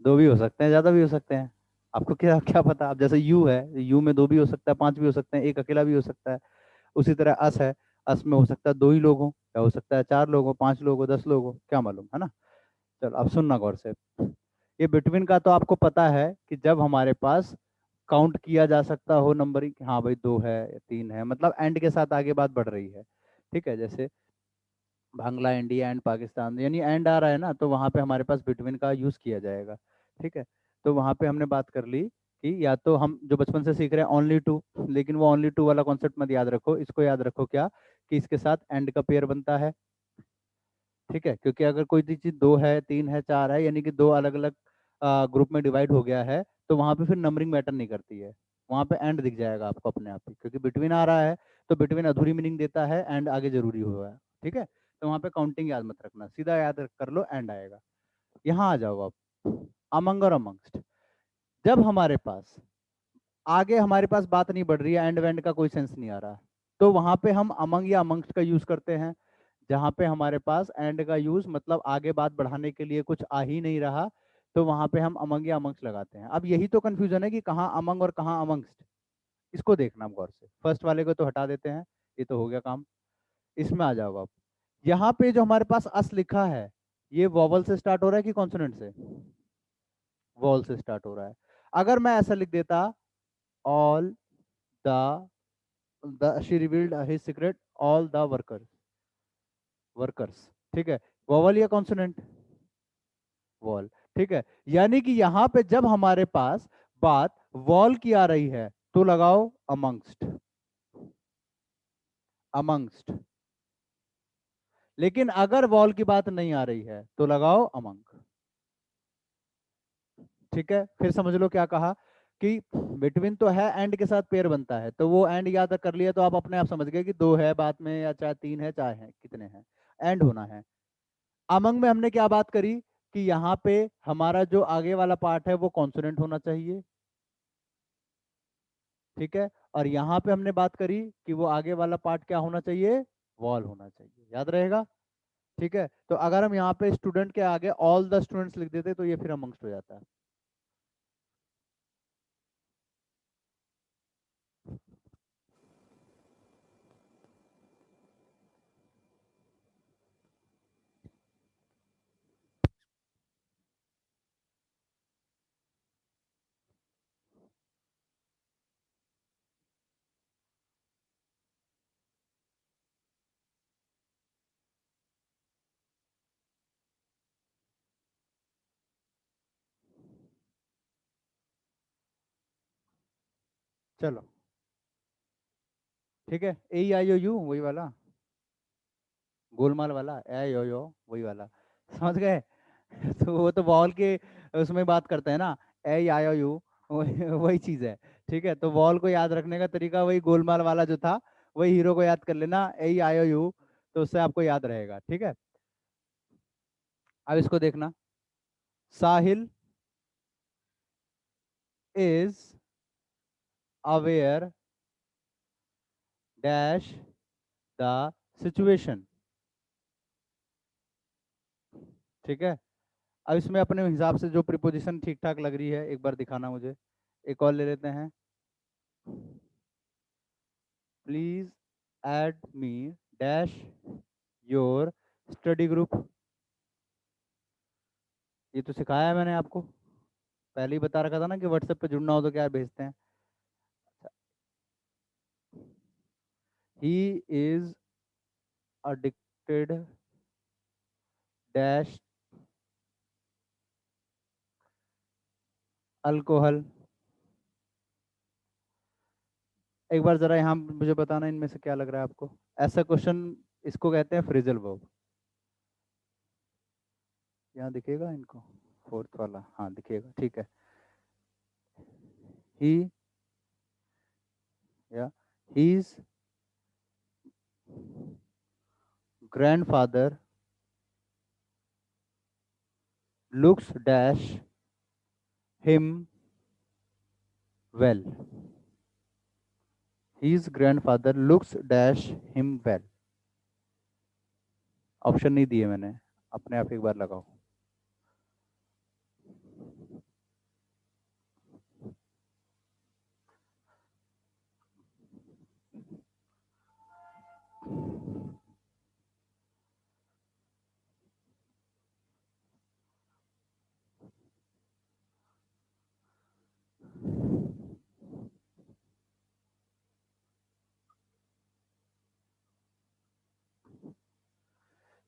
2 भी हो सकते हैं, ज्यादा भी हो सकते हैं। आपको क्या क्या पता? अब जैसे यू है, यू में 2 भी हो सकता है, 5 भी हो सकते हैं, एक अकेला भी हो सकता है। उसी तरह अस है, अस में हो सकता है 2 ही लोग हों, या हो सकता है 4 लोग हों, 5 लोग हों, 10 लोग हों, क्या मालूम, है ना। चलो अब सुनना गौर से। ये बिटवीन का तो आपको पता है कि जब हमारे पास काउंट किया जा सकता हो नंबरिंग, हाँ भाई 2 है, 3 है, मतलब एंड के साथ आगे बात बढ़ रही है। ठीक है, जैसे बांग्ला, इंडिया एंड पाकिस्तान, यानी एंड आ रहा है ना, तो वहाँ पे हमारे पास बिटवीन का यूज़ किया जाएगा। ठीक है, तो वहाँ पे हमने बात कर ली कि या तो हम जो बचपन से सीख रहे हैं ओनली टू, लेकिन वो ओनली टू वाला कॉन्सेप्ट मत याद रखो, इसको याद रखो क्या, कि इसके साथ एंड का पेयर बनता है। ठीक है, क्योंकि अगर कोई चीज़ 2 है, 3 है, 4 है, यानी कि 2 अलग अलग ग्रुप में डिवाइड हो गया है, तो वहाँ पे फिर नंबरिंग मैटर नहीं करती है। वहाँ पे एंड दिख जाएगा आपको अपने आप ही, क्योंकि बिटवीन आ रहा है, तो बिटवीन अधूरी मीनिंग देता है, एंड आगे जरूरी हुआ है। ठीक है, तो वहाँ पे काउंटिंग याद मत रखना, सीधा याद कर लो एंड आएगा। यहाँ आ जाओ आप, अमंग और अमंगस्ट। जब हमारे पास आगे हमारे पास बात नहीं बढ़ रही है, एंड वेंड का कोई सेंस नहीं आ रहा, तो वहाँ पे हम अमंग या अमंगस्ट का यूज करते हैं। जहाँ पे हमारे पास एंड का यूज मतलब आगे बात बढ़ाने के लिए कुछ आ ही नहीं रहा, तो वहाँ पे हम अमंग या अमंगस्ट लगाते हैं। अब यही तो कंफ्यूजन है कि कहाँ अमंग और कहाँ अमंगस्ट, इसको देखना आप गौर से। फर्स्ट वाले को तो हटा देते हैं, ये तो हो गया काम। इसमें आ जाओ आप, यहाँ पे जो हमारे पास अस लिखा है, ये वॉवल से स्टार्ट हो रहा है कि कॉन्सोनेंट से? वॉवल से स्टार्ट हो रहा है। अगर मैं ऐसा लिख देता, all the she revealed his secret all the workers, ठीक है, वॉवल या कॉन्सोनेंट? वॉल। ठीक है, यानी कि यहां पे जब हमारे पास बात वॉल की आ रही है, तो लगाओ अमंगस्ट, अमंगस्ट। लेकिन अगर वॉल की बात नहीं आ रही है, तो लगाओ अमंग। ठीक है, फिर समझ लो क्या कहा, कि बिटवीन तो है, एंड के साथ पेयर बनता है, तो वो एंड याद कर लिया, तो आप अपने आप समझ गए कि 2 है बात में, या चाहे 3 है, चाहे है कितने हैं, एंड होना है। अमंग में हमने क्या बात करी, कि यहाँ पे हमारा जो आगे वाला पार्ट है वो कॉन्सोनेंट होना चाहिए, ठीक है, और यहाँ पे हमने बात करी कि वो आगे वाला पार्ट क्या होना चाहिए, वॉल होना चाहिए, याद रहेगा, ठीक है। तो अगर हम यहाँ पे स्टूडेंट के आगे ऑल द स्टूडेंट्स लिख देते तो ये फिर अमंगस्ट हो जाता है। चलो ठीक है, ए आई ओ यू वही वाला, गोलमाल वाला, ए यो यो वही वाला, समझ गए। तो वो तो वॉल के उसमें बात करते हैं ना, ए आई ओ यू, वही वही चीज है, ठीक है। तो वॉल को याद रखने का तरीका वही गोलमाल वाला जो था, वही हीरो को याद कर लेना, ए आई ओ यू, तो उससे आपको याद रहेगा, ठीक है। अब इसको देखना, Sahil is aware dash the situation, ठीक है। अब इसमें अपने हिसाब से जो प्रीपोजिशन ठीक ठाक लग रही है एक बार दिखाना मुझे। एक और ले लेते हैं, please add me dash your study group. ये तो सिखाया है मैंने आपको, पहले ही बता रखा था ना कि व्हाट्सएप पे जुड़ना हो तो क्या भेजते हैं। He is addicted dash alcohol. एक बार जरा यहाँ मुझे बताना इनमें से क्या लग रहा है आपको, ऐसा क्वेश्चन इसको कहते हैं फ्रेजल वर्ब। यहाँ दिखेगा इनको, फोर्थ वाला, हाँ दिखेगा, ठीक है। ही या his grandfather looks dash him well. His grandfather looks dash him well. Option नहीं दिए मैंने, अपने आप एक बार लगाओ।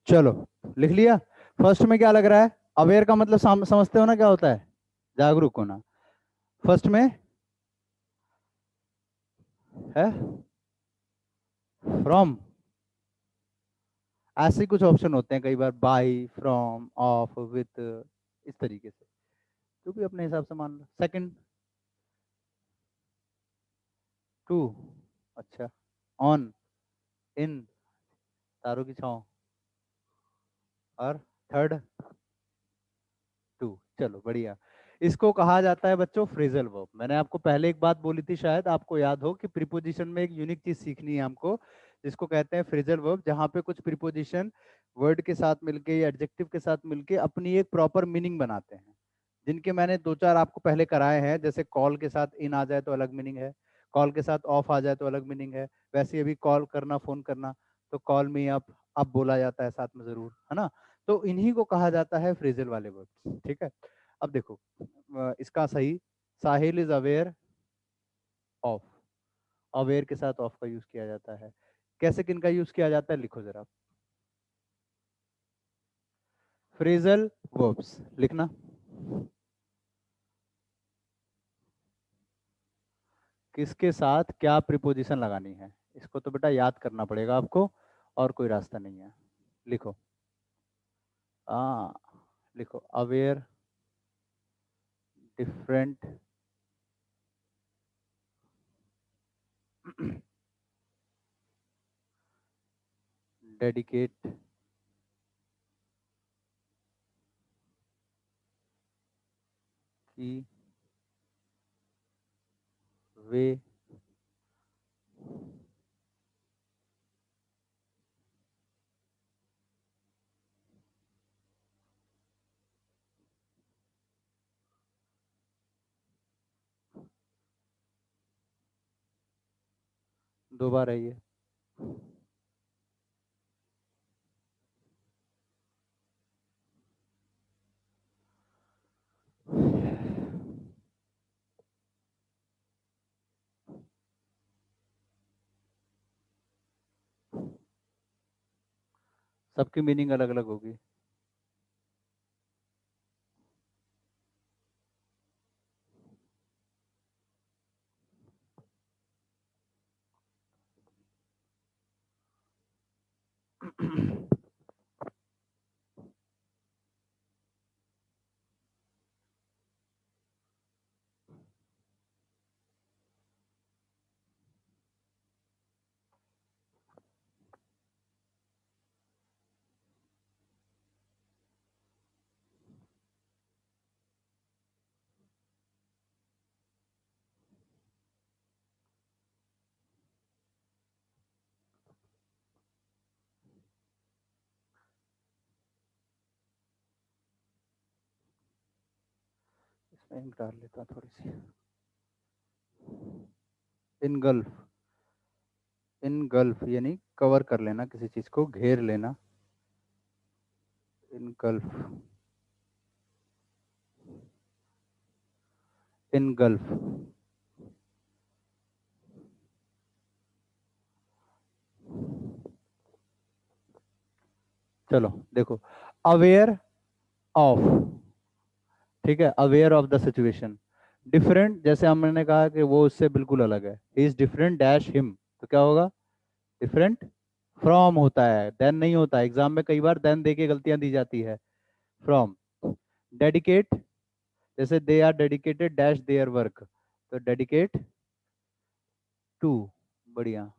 चलो लिख लिया। फर्स्ट में क्या लग रहा है, अवेयर का मतलब समझते हो ना क्या होता है, जागरूक होना। फर्स्ट में है फ्रॉम, ऐसे कुछ ऑप्शन होते हैं कई बार, बाई, फ्रॉम, ऑफ, विथ, इस तरीके से, जो भी अपने हिसाब से मान लो। सेकंड टू, अच्छा, ऑन, इन, तारों की छांव, और थर्ड टू, चलो बढ़िया। इसको कहा जाता है बच्चों फ्रेजल वर्ब। मैंने आपको पहले एक बात बोली थी, शायद आपको याद हो, कि प्रीपोजिशन में एक यूनिक चीज सीखनी है हमको, जिसको कहते हैं फ्रेजल वर्ब, जहाँ पे कुछ प्रीपोजिशन वर्ड के साथ मिलके या एडजेक्टिव के साथ मिलके अपनी एक प्रॉपर मीनिंग बनाते हैं, जिनके मैंने दो चार आपको पहले कराए हैं। जैसे कॉल के साथ इन आ जाए तो अलग मीनिंग है, कॉल के साथ ऑफ आ जाए तो अलग मीनिंग है। वैसे अभी कॉल करना, फोन करना, तो कॉल मी अप बोला जाता है साथ में जरूर, है ना। तो इन्हीं को कहा जाता है फ्रेजल वाले वर्ड्स, ठीक है। अब देखो इसका सही, साहिल इज अवेयर ऑफ, अवेयर के साथ ऑफ का यूज किया जाता है। कैसे, किन का यूज किया जाता है, लिखो जरा, फ्रेजल वर्ब्स लिखना। किसके साथ क्या प्रीपोजिशन लगानी है, इसको तो बेटा याद करना पड़ेगा आपको, और कोई रास्ता नहीं है। लिखो, हाँ लिखो, अवेयर डिफरेंट डेडिकेट कि वे दो बार है ये। सबकी मीनिंग अलग अलग होगी। इसमें इंक डाल लेता हूं थोड़ी सी। इनगल्फ, इनगल्फ यानी कवर कर लेना, किसी चीज को घेर लेना। Engulf, engulf. चलो देखो, अवेयर ऑफ, ठीक है, aware of the situation. Different, जैसे हमने कहा कि वो उससे बिल्कुल अलग है, he is different dash him, तो क्या होगा? डिफरेंट फ्रॉम होता है, देन नहीं होता। एग्जाम में कई बार देन दे के गलतियां दी जाती है। फ्रॉम। डेडिकेट, जैसे they are dedicated dash their work, तो डेडिकेट टू, बढ़िया,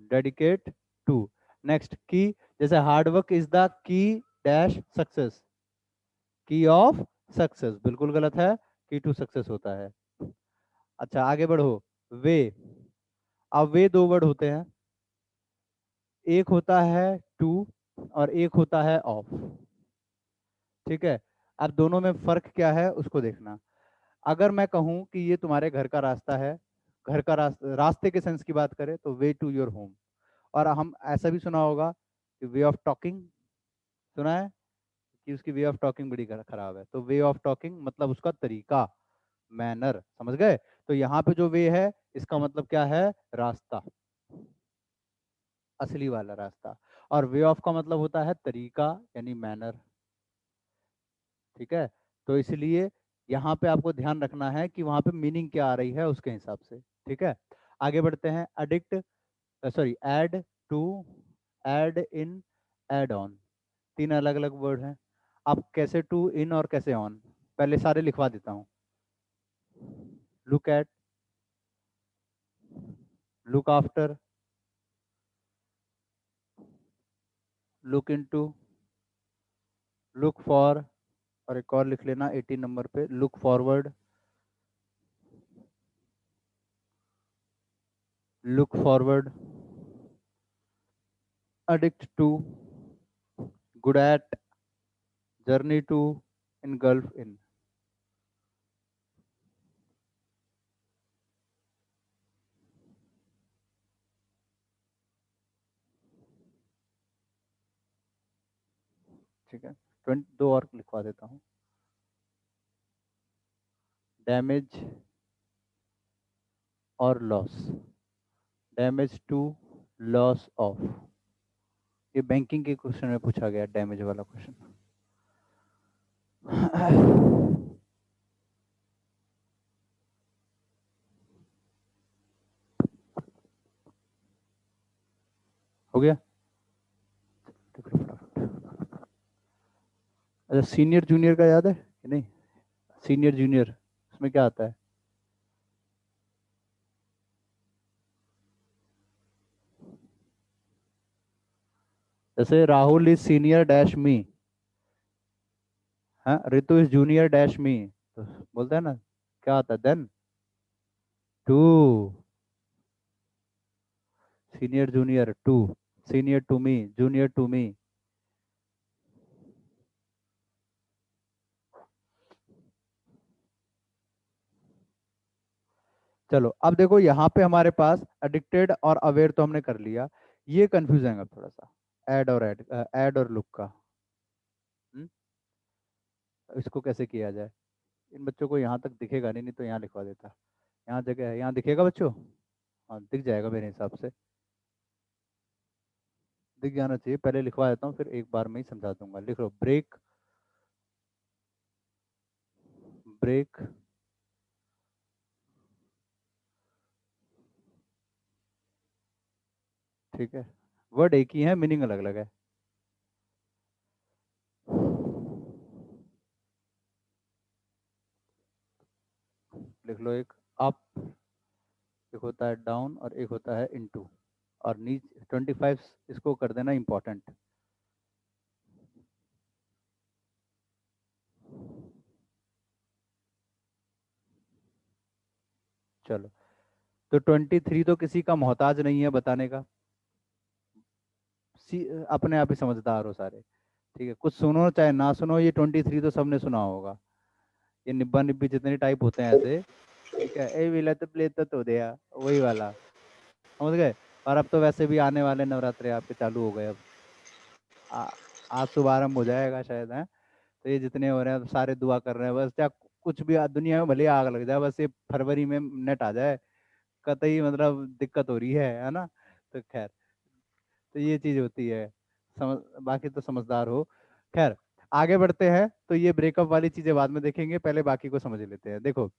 डेडिकेट टू। नेक्स्ट की, जैसे hard work is the key dash success, key of success, बिल्कुल गलत है, की टू सक्सेस होता है। अच्छा आगे बढ़ो। वे, अब वे दो वर्ड होते हैं, एक होता है टू और एक होता है ऑफ, ठीक है। अब दोनों में फर्क क्या है उसको देखना। अगर मैं कहूं कि ये तुम्हारे घर का रास्ता है, घर का रास्ते, रास्ते के सेंस की बात करें तो वे टू योर होम। और हम ऐसा भी सुना होगा कि वे ऑफ टॉकिंग, सुना है कि उसकी वे ऑफ टॉकिंग बड़ी खराब है, तो वे ऑफ टॉकिंग मतलब उसका तरीका, मैनर, समझ गए। तो यहाँ पे जो वे है इसका मतलब क्या है? रास्ता, असली वाला रास्ता। और वे ऑफ का मतलब होता है तरीका यानी मैनर, ठीक है। तो इसलिए यहाँ पे आपको ध्यान रखना है कि वहाँ पे मीनिंग क्या आ रही है उसके हिसाब से, ठीक है। आगे बढ़ते हैं। Addict, sorry, add to, add in, add on, तीन अलग अलग वर्ड हैं। अब कैसे टू, इन और कैसे ऑन, पहले सारे लिखवा देता हूँ। Look at, look after, look into, look for, और एक और लिख लेना 18 नंबर पे, look forward, look forward, addict to, good at, journey to, engulf in. ठीक है, 22 और लिखवा देता हूँ। डैमेज और loss, damage to, loss of, ये बैंकिंग के क्वेश्चन में पूछा गया डैमेज वाला क्वेश्चन। हो गया? अच्छा, सीनियर जूनियर का याद है कि नहीं? सीनियर जूनियर उसमें क्या आता है? जैसे Rahul is senior dash me, हाँ, Ritu is junior dash me, तो बोलते हैं ना, क्या होता है then? To, senior junior to, senior to me, junior to me. चलो अब देखो यहाँ पे हमारे पास एडिक्टेड और अवेयर तो हमने कर लिया, ये कंफ्यूज है अब थोड़ा सा, ऐड और लुक का। हम्म? इसको कैसे किया जाए? इन बच्चों को यहाँ तक दिखेगा नहीं, नहीं तो यहाँ लिखवा देता। यहाँ जगह है, यहाँ दिखेगा बच्चों? हाँ दिख जाएगा मेरे हिसाब से, दिख जाना चाहिए। पहले लिखवा देता हूँ, फिर एक बार में ही समझा दूंगा। लिख लो, ब्रेक, ब्रेक, ठीक है, वर्ड एक ही है, मीनिंग अलग अलग है। लिख लो, एक अप, एक होता है डाउन, और एक होता है इनटू, और नीचे 25 इसको कर देना इंपॉर्टेंट। चलो, तो 23 तो किसी का मोहताज नहीं है बताने का, अपने आप ही समझदार हो सारे। ठीक है, कुछ सुनो चाहे ना सुनो, ये 23 तो सबने सुना होगा। ये निब्बा निब्बी जितने टाइप होते हैं ऐसे, ठीक है, ए विला तो प्ले तो दिया, वही वाला, समझ गए। और अब तो वैसे भी आने वाले नवरात्रे आपके चालू हो गए अब, आ, आज शुभारंभ हो जाएगा शायद है। तो ये जितने हो रहे हैं सारे दुआ कर रहे हैं बस, क्या कुछ भी दुनिया में भले आग लग जाए, बस ये फरवरी में नेट आ जाए, कतई मतलब दिक्कत हो रही है ना। तो खैर, तो ये चीज होती है, समझ, बाकी तो समझदार हो। खैर, आगे बढ़ते हैं, तो ये ब्रेकअप वाली चीजें बाद में देखेंगे, पहले बाकी को समझ लेते हैं। देखो,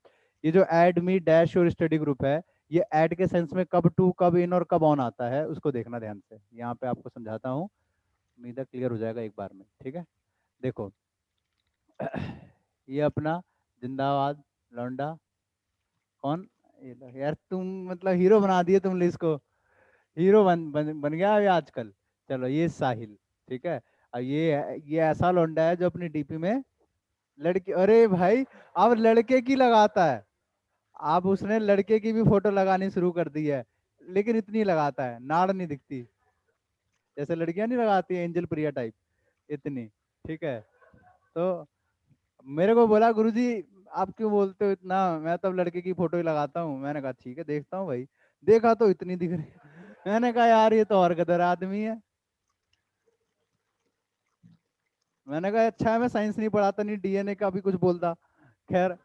ये जो ऐड मी डैश और स्टडी ग्रुप है, ये ऐड के सेंस में कब टू, कब इन और कब ऑन आता है उसको देखना ध्यान से। यहाँ पे आपको समझाता हूँ, उम्मीद है क्लियर हो जाएगा एक बार में। ठीक है, देखो, ये अपना जिंदाबाद लौंडा, कौन? ये लो, यार तुम मतलब हीरो बना दिए तुमने इसको, हीरो बन गया है आजकल। चलो, ये साहिल, ठीक है। और ये ऐसा लौंडा है जो अपनी डीपी में लड़की, अरे भाई, अब लड़के की लगाता है। अब उसने लड़के की भी फोटो लगानी शुरू कर दी है, लेकिन इतनी लगाता है, नाड़ नहीं दिखती, जैसे लड़कियां नहीं लगाती है एंजल प्रिया टाइप, इतनी। ठीक है, तो मेरे को बोला, गुरुजी आप क्यों बोलते हो इतना, मैं तब लड़के की फोटो ही लगाता हूँ। मैंने कहा ठीक है, देखता हूँ भाई। देखा तो इतनी दिख रही है। मैंने कहा यार ये तो और गदर आदमी है। मैंने कहा अच्छा है मैं साइंस नहीं पढ़ाता, नहीं डीएनए का भी कुछ बोलता। खैर,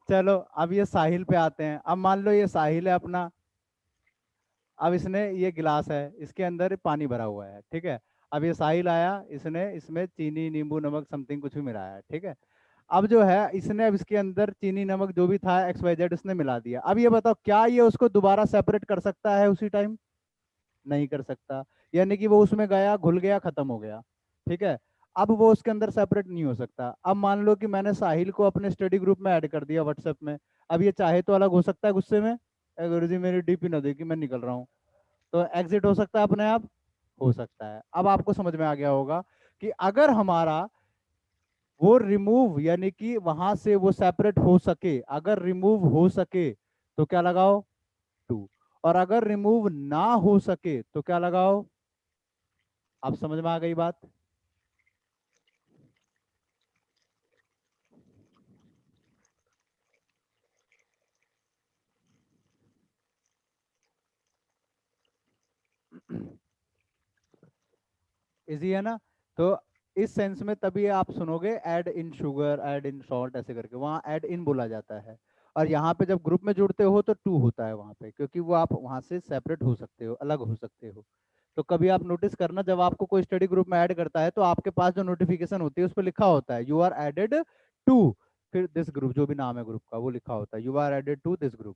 चलो अब ये साहिल पे आते हैं। अब मान लो ये साहिल है अपना, अब इसने, ये गिलास है, इसके अंदर पानी भरा हुआ है, ठीक है। अब ये साहिल आया, इसने इसमें चीनी नींबू नमक समथिंग कुछ भी मिलाया है, ठीक है। अब जो है इसने, अब इसके अंदर चीनी नमक जो भी था XYZ उसने मिला दिया। अब ये बताओ, क्या ये उसको दोबारा सेपरेट कर सकता है उसी टाइम? नहीं कर सकता, यानी कि वो उसमें गया, घुल गया, खत्म हो गया। ठीक है, अब वो उसके अंदर सेपरेट नहीं हो सकता। अब मान लो कि मैंने साहिल को अपने स्टडी ग्रुप में ऐड कर दिया व्हाट्सएप में। अब ये चाहे तो अलग हो सकता है गुस्से में, गुरुजी मेरी डीपी ना देखी, मैं निकल रहा हूँ, तो एग्जिट हो सकता है अपने आप, हो सकता है। अब आपको समझ में आ गया होगा कि अगर हमारा वो रिमूव, यानी कि वहां से वो सेपरेट हो सके, अगर रिमूव हो सके तो क्या लगाओ? टू। और अगर रिमूव ना हो सके तो क्या लगाओ? आप समझ में आ गई बात? इजी है ना? तो इस सेंस में तभी आप सुनोगे add in sugar, add in salt, ऐसे करके वहाँ ऐड इन बोला जाता है। और यहाँ पे जब ग्रुप में जुड़ते हो तो टू होता है वहाँ पे, क्योंकि वो आप वहाँ से सेपरेट हो सकते हो, अलग हो सकते हो। तो कभी आप नोटिस करना, जब आपको कोई स्टडी ग्रुप में ऐड करता है तो आपके पास जो नोटिफिकेशन होती है उस पर लिखा होता है यू आर एडेड टू, फिर दिस ग्रुप, जो भी नाम है ग्रुप का वो लिखा होता है you are added to this group.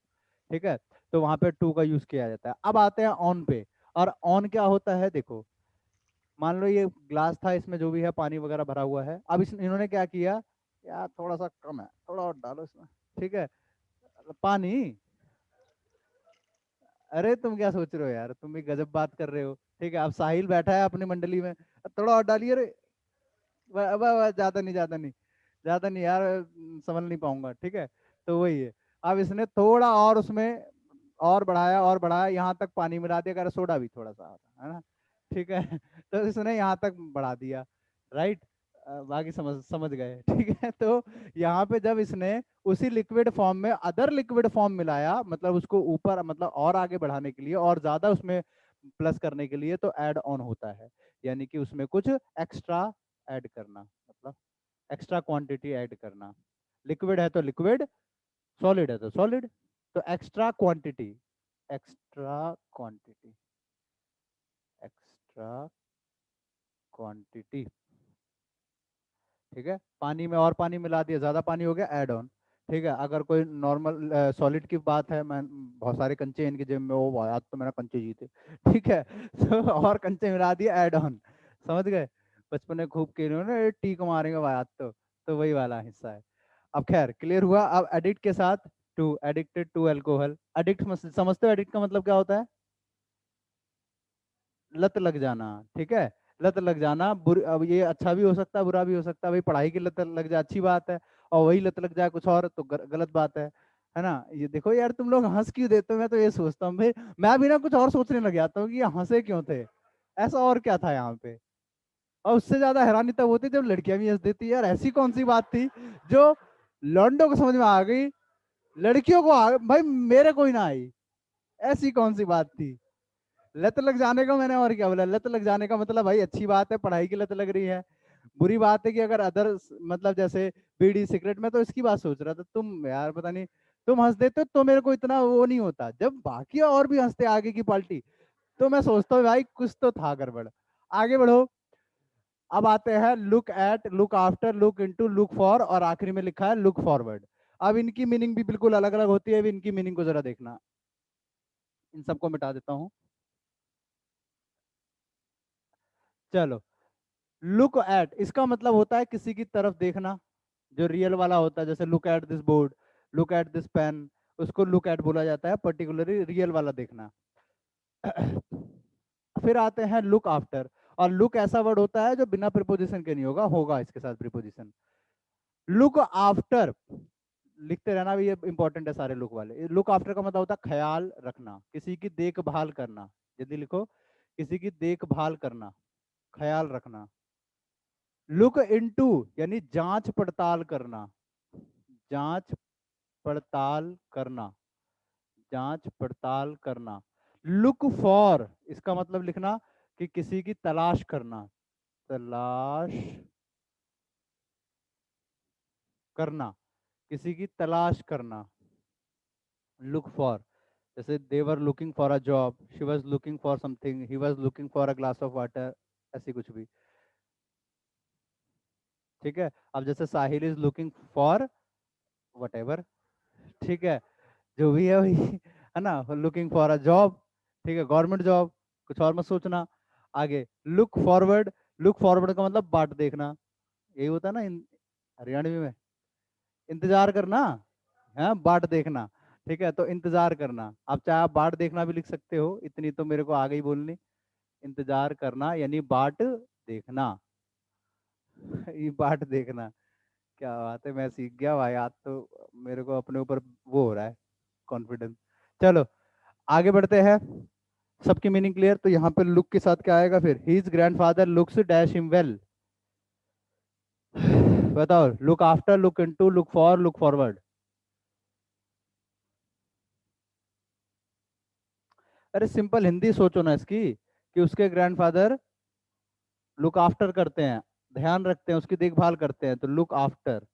ठीक है, तो वहाँ पे टू का यूज किया जाता है। अब आते हैं ऑन पे। और ऑन क्या होता है, देखो, मान लो ये ग्लास था, इसमें जो भी है पानी वगैरह भरा हुआ है। अब इन्होंने क्या किया, यार थोड़ा सा कम है, थोड़ा और डालो इसमें, ठीक है, पानी। अरे तुम क्या सोच रहे हो यार, तुम भी गजब बात कर रहे हो। ठीक है, अब साहिल बैठा है अपनी मंडली में, अब थोड़ा और डालिए रे, ज्यादा नहीं, ज्यादा नहीं। ज्यादा नहीं यार, समझ नहीं पाऊंगा, ठीक है। तो वही है। अब इसने थोड़ा और उसमें और बढ़ाया, यहाँ तक पानी मिला दिया, अगर सोडा भी थोड़ा सा आता है ना, ठीक है। तो इसने यहाँ तक बढ़ा दिया, राइट। बाकी समझ समझ गए, ठीक है। तो यहाँ पे जब इसने उसी लिक्विड फॉर्म में अदर लिक्विड फॉर्म मिलाया, मतलब उसको ऊपर, मतलब और आगे बढ़ाने के लिए और ज्यादा उसमें प्लस करने के लिए, तो ऐड ऑन होता है, यानी कि उसमें कुछ एक्स्ट्रा ऐड करना, मतलब एक्स्ट्रा क्वांटिटी ऐड करना। लिक्विड है तो लिक्विड, सॉलिड है तो सॉलिड, तो extra quantity, extra quantity, extra quantity, ठीक है। पानी में और पानी मिला दिया, ज्यादा पानी हो गया, ऐड ऑन, ठीक है। अगर कोई नॉर्मल सॉलिड की बात है, मैं बहुत सारे कंचे इनके जिम में, वो आज तो मेरा कंचे जीते, ठीक है। तो और कंचे मिला दिए, ऐड ऑन, समझ गए। बचपन में खूब खेले हो ना, टीक मारेंगे भाई आज तो वही वाला हिस्सा है। अब खैर क्लियर हुआ। अब एडिक्ट के साथ to, addicted to alcohol. Addict समझते हो, एडिक्ट का मतलब क्या होता है? लत लग जाना, ठीक है। लत लग जाना, अब ये अच्छा भी हो सकता है, बुरा भी हो सकता है। भाई पढ़ाई की लत लग जाए अच्छी बात है, और वही लत लग जाए कुछ और तो गलत बात है ना। ये देखो यार, तुम लोग हंस क्यों देते हो? मैं तो ये सोचता हूँ भाई, मैं भी ना कुछ और सोचने लग जाता हूँ कि ये हंसे क्यों थे, ऐसा और क्या था यहाँ पे। और उससे ज्यादा हैरानी तब होती जब लड़कियां भी हंस देती, यार ऐसी कौन सी बात थी जो लौंडों को समझ में आ गई, लड़कियों को भाई मेरे को ही ना आई, ऐसी कौन सी बात थी। लत लग जाने का मैंने और क्या बोला? लत लग जाने का मतलब भाई अच्छी बात है, पढ़ाई की लत लग रही है। बुरी बात है कि अगर अदर, मतलब जैसे बीड़ी सिगरेट में, तो इसकी बात सोच रहा था। तुम यार पता नहीं, तुम हंस देते हो तो मेरे को इतना वो नहीं होता, जब बाकी और भी हंसते आगे की पार्टी, तो मैं सोचता हूँ भाई कुछ तो था गड़बड़। आगे बढ़ो। अब आते हैं look at, look after, look into, look for, और आखिरी में लिखा है लुक फॉरवर्ड। अब इनकी मीनिंग भी बिल्कुल अलग अलग होती है, अब इनकी मीनिंग को जरा देखना। इन सबको मिटा देता हूँ, चलो। लुक एट, इसका मतलब होता है किसी की तरफ देखना, जो रियल वाला होता है, जैसे look at this board, look at this pen, उसको लुक एट बोला जाता है, पर्टिकुलरली रियल वाला देखना। फिर आते हैं लुक आफ्टर। और लुक ऐसा वर्ड होता है जो बिना प्रीपोजिशन के नहीं होगा, होगा इसके साथ प्रीपोजिशन। लुक आफ्टर, लिखते रहना भी, ये इंपॉर्टेंट है सारे लुक वाले। लुक आफ्टर का मतलब होता है ख्याल रखना, किसी की देखभाल करना। जल्दी लिखो, किसी की देखभाल करना, ख्याल रखना। लुक इनटू यानी जांच पड़ताल करना, जांच पड़ताल करना, जांच पड़ताल करना। लुक फॉर, इसका मतलब लिखना कि किसी की तलाश करना, तलाश करना, किसी की तलाश करना। लुक फॉर, जैसे they were looking for a job, she was looking for something, he was looking for a glass of water, ऐसी कुछ भी, ठीक है। अब जैसे Sahil is looking for whatever, ठीक है, जो भी है वही, है ना। लुकिंग फॉर अ जॉब, ठीक है, गवर्नमेंट जॉब, कुछ और मत सोचना। आगे लुक फॉरवर्ड, लुक फॉरवर्ड का मतलब बाट देखना, यही होता है ना हरियाणवी में, इंतजार करना, है बाट देखना, ठीक है। तो इंतजार करना, अब चाहे आप बाट देखना भी लिख सकते हो, इतनी तो मेरे को आ गई बोलनी। इंतजार करना यानी बाट देखना। ये बाट देखना, क्या बात है, मैं सीख गया भाई आज तो, मेरे को अपने ऊपर वो हो रहा है, कॉन्फिडेंस। चलो आगे बढ़ते हैं। सबकी मीनिंग क्लियर? तो यहाँ पे लुक के साथ क्या आएगा फिर? His grandfather looks dash him well. बताओ, look after, look into, look for, look forward. अरे सिंपल हिंदी सोचो ना इसकी, कि उसके ग्रैंडफादर लुक आफ्टर करते हैं, ध्यान रखते हैं, उसकी देखभाल करते हैं, तो लुक आफ्टर।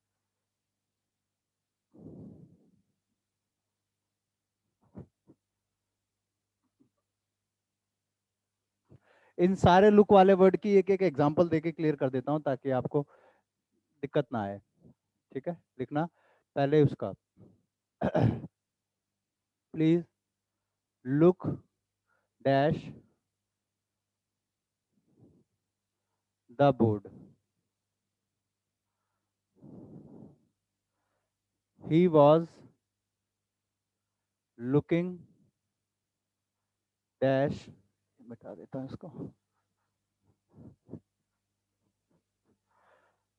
इन सारे लुक वाले वर्ड की एक एक एग्जांपल देके क्लियर कर देता हूँ, ताकि आपको दिक्कत ना आए, ठीक है। लिखना पहले उसका, please look dash the board, he was looking dash, मिटा देता हूँ इसको,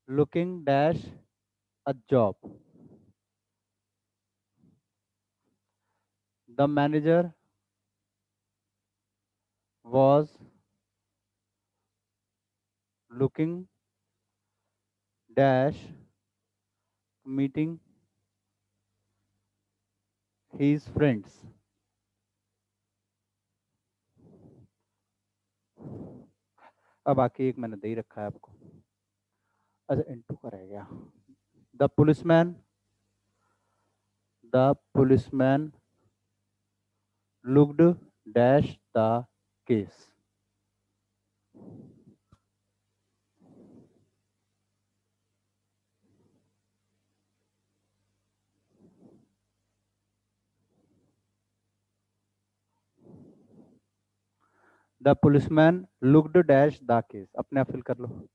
looking dash a job. The manager was looking dash meeting his friends. अब बाकी एक मैंने दे ही रखा है आपको। अच्छा इनटू का रह गया। The policeman looked dash the case. The policeman looked dash the case. अपने आप फिल कर लो।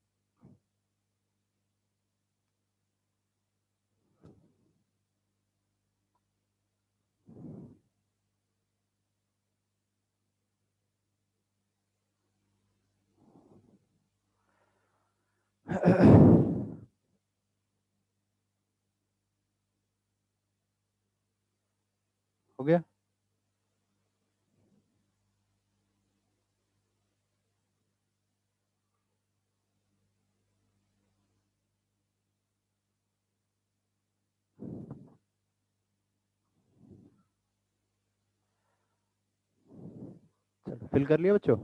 हो गया। चलो फिल कर लिया बच्चों।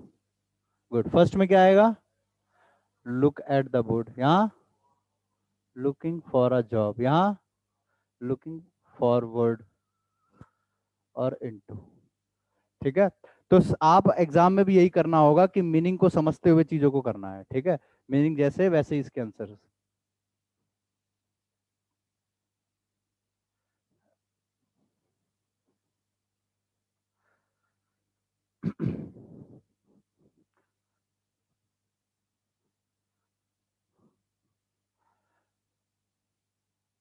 गुड। फर्स्ट में क्या आएगा? Look at the board. यहाँ लुकिंग फॉर अ जॉब, यहाँ लुकिंग फॉरवर्ड और इनटू। ठीक है। तो आप एग्जाम में भी यही करना होगा कि मीनिंग को समझते हुए चीजों को करना है। ठीक है। मीनिंग जैसे वैसे ही इसके आंसर।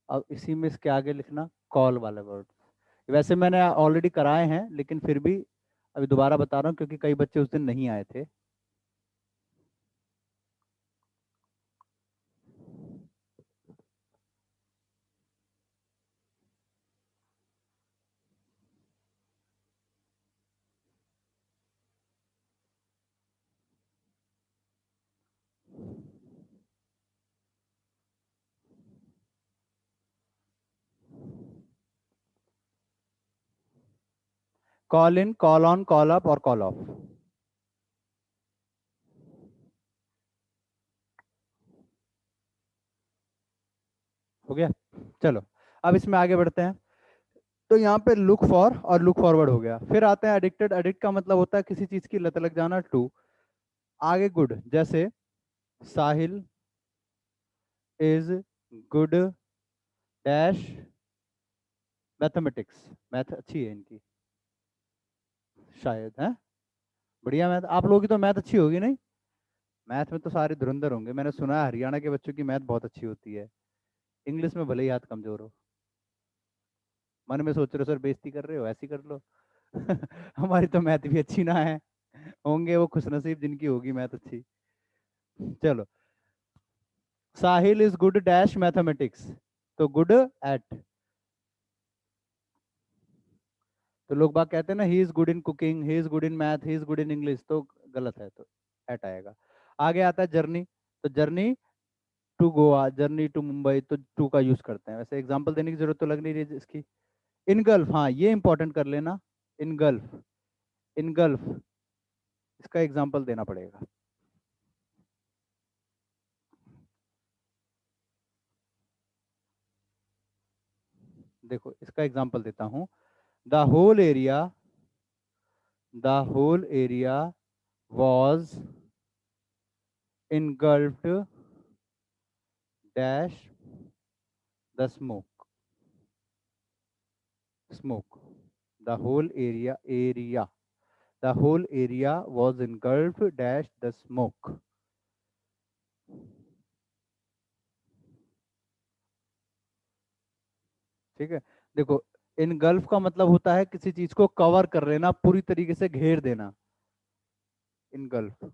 अब इसी में इसके आगे लिखना कॉल वाले वर्ड। वैसे मैंने ऑलरेडी कराए हैं लेकिन फिर भी अभी दोबारा बता रहा हूँ क्योंकि कई बच्चे उस दिन नहीं आए थे। Call in, call on, call up और कॉल ऑफ। हो गया। चलो अब इसमें आगे बढ़ते हैं। तो यहाँ पे लुक फॉर और लुक फॉरवर्ड हो गया। फिर आते हैं एडिक्टेड। एडिक्ट का मतलब होता है किसी चीज की लत लग जाना। टू आगे गुड, जैसे Sahil is good dash mathematics. Math अच्छी है इनकी शायद, है बढ़िया मैथ। आप लोगों की तो मैथ अच्छी होगी नहीं? मैथ में तो सारे धुरंधर होंगे। मैंने सुना है हरियाणा के बच्चों की मैथ बहुत अच्छी होती है। इंग्लिश में भले ही हाथ कमजोर हो। मन में सोच रहे हो सर बेइज्जती कर रहे हो, ऐसी कर लो। हमारी तो मैथ भी अच्छी ना है। होंगे वो खुशनसीब जिनकी होगी मैथ अच्छी। चलो साहिल इज गुड डैश मैथमेटिक्स, तो गुड एट। तो लोग बाग कहते हैं ना he is good in cooking, he is good in math, he is good in English, तो गलत है, तो एट आएगा। आगे आता है जर्नी। तो journey to Goa, journey to Mumbai, तो टू का यूज करते हैं। वैसे एग्जांपल देने की जरूरत तो लग नहीं रही इसकी। इन गल्फ, हाँ ये इंपॉर्टेंट कर लेना। इन गल्फ, इन गल्फ इसका एग्जांपल देना पड़ेगा। देखो इसका एग्जांपल देता हूं। The whole area, the whole area was engulfed dash the smoke. The whole area, the whole area was engulfed dash the smoke. ठीक है। देखो इनगल्फ का मतलब होता है किसी चीज को कवर कर लेना, पूरी तरीके से घेर देना। इनगल्फ।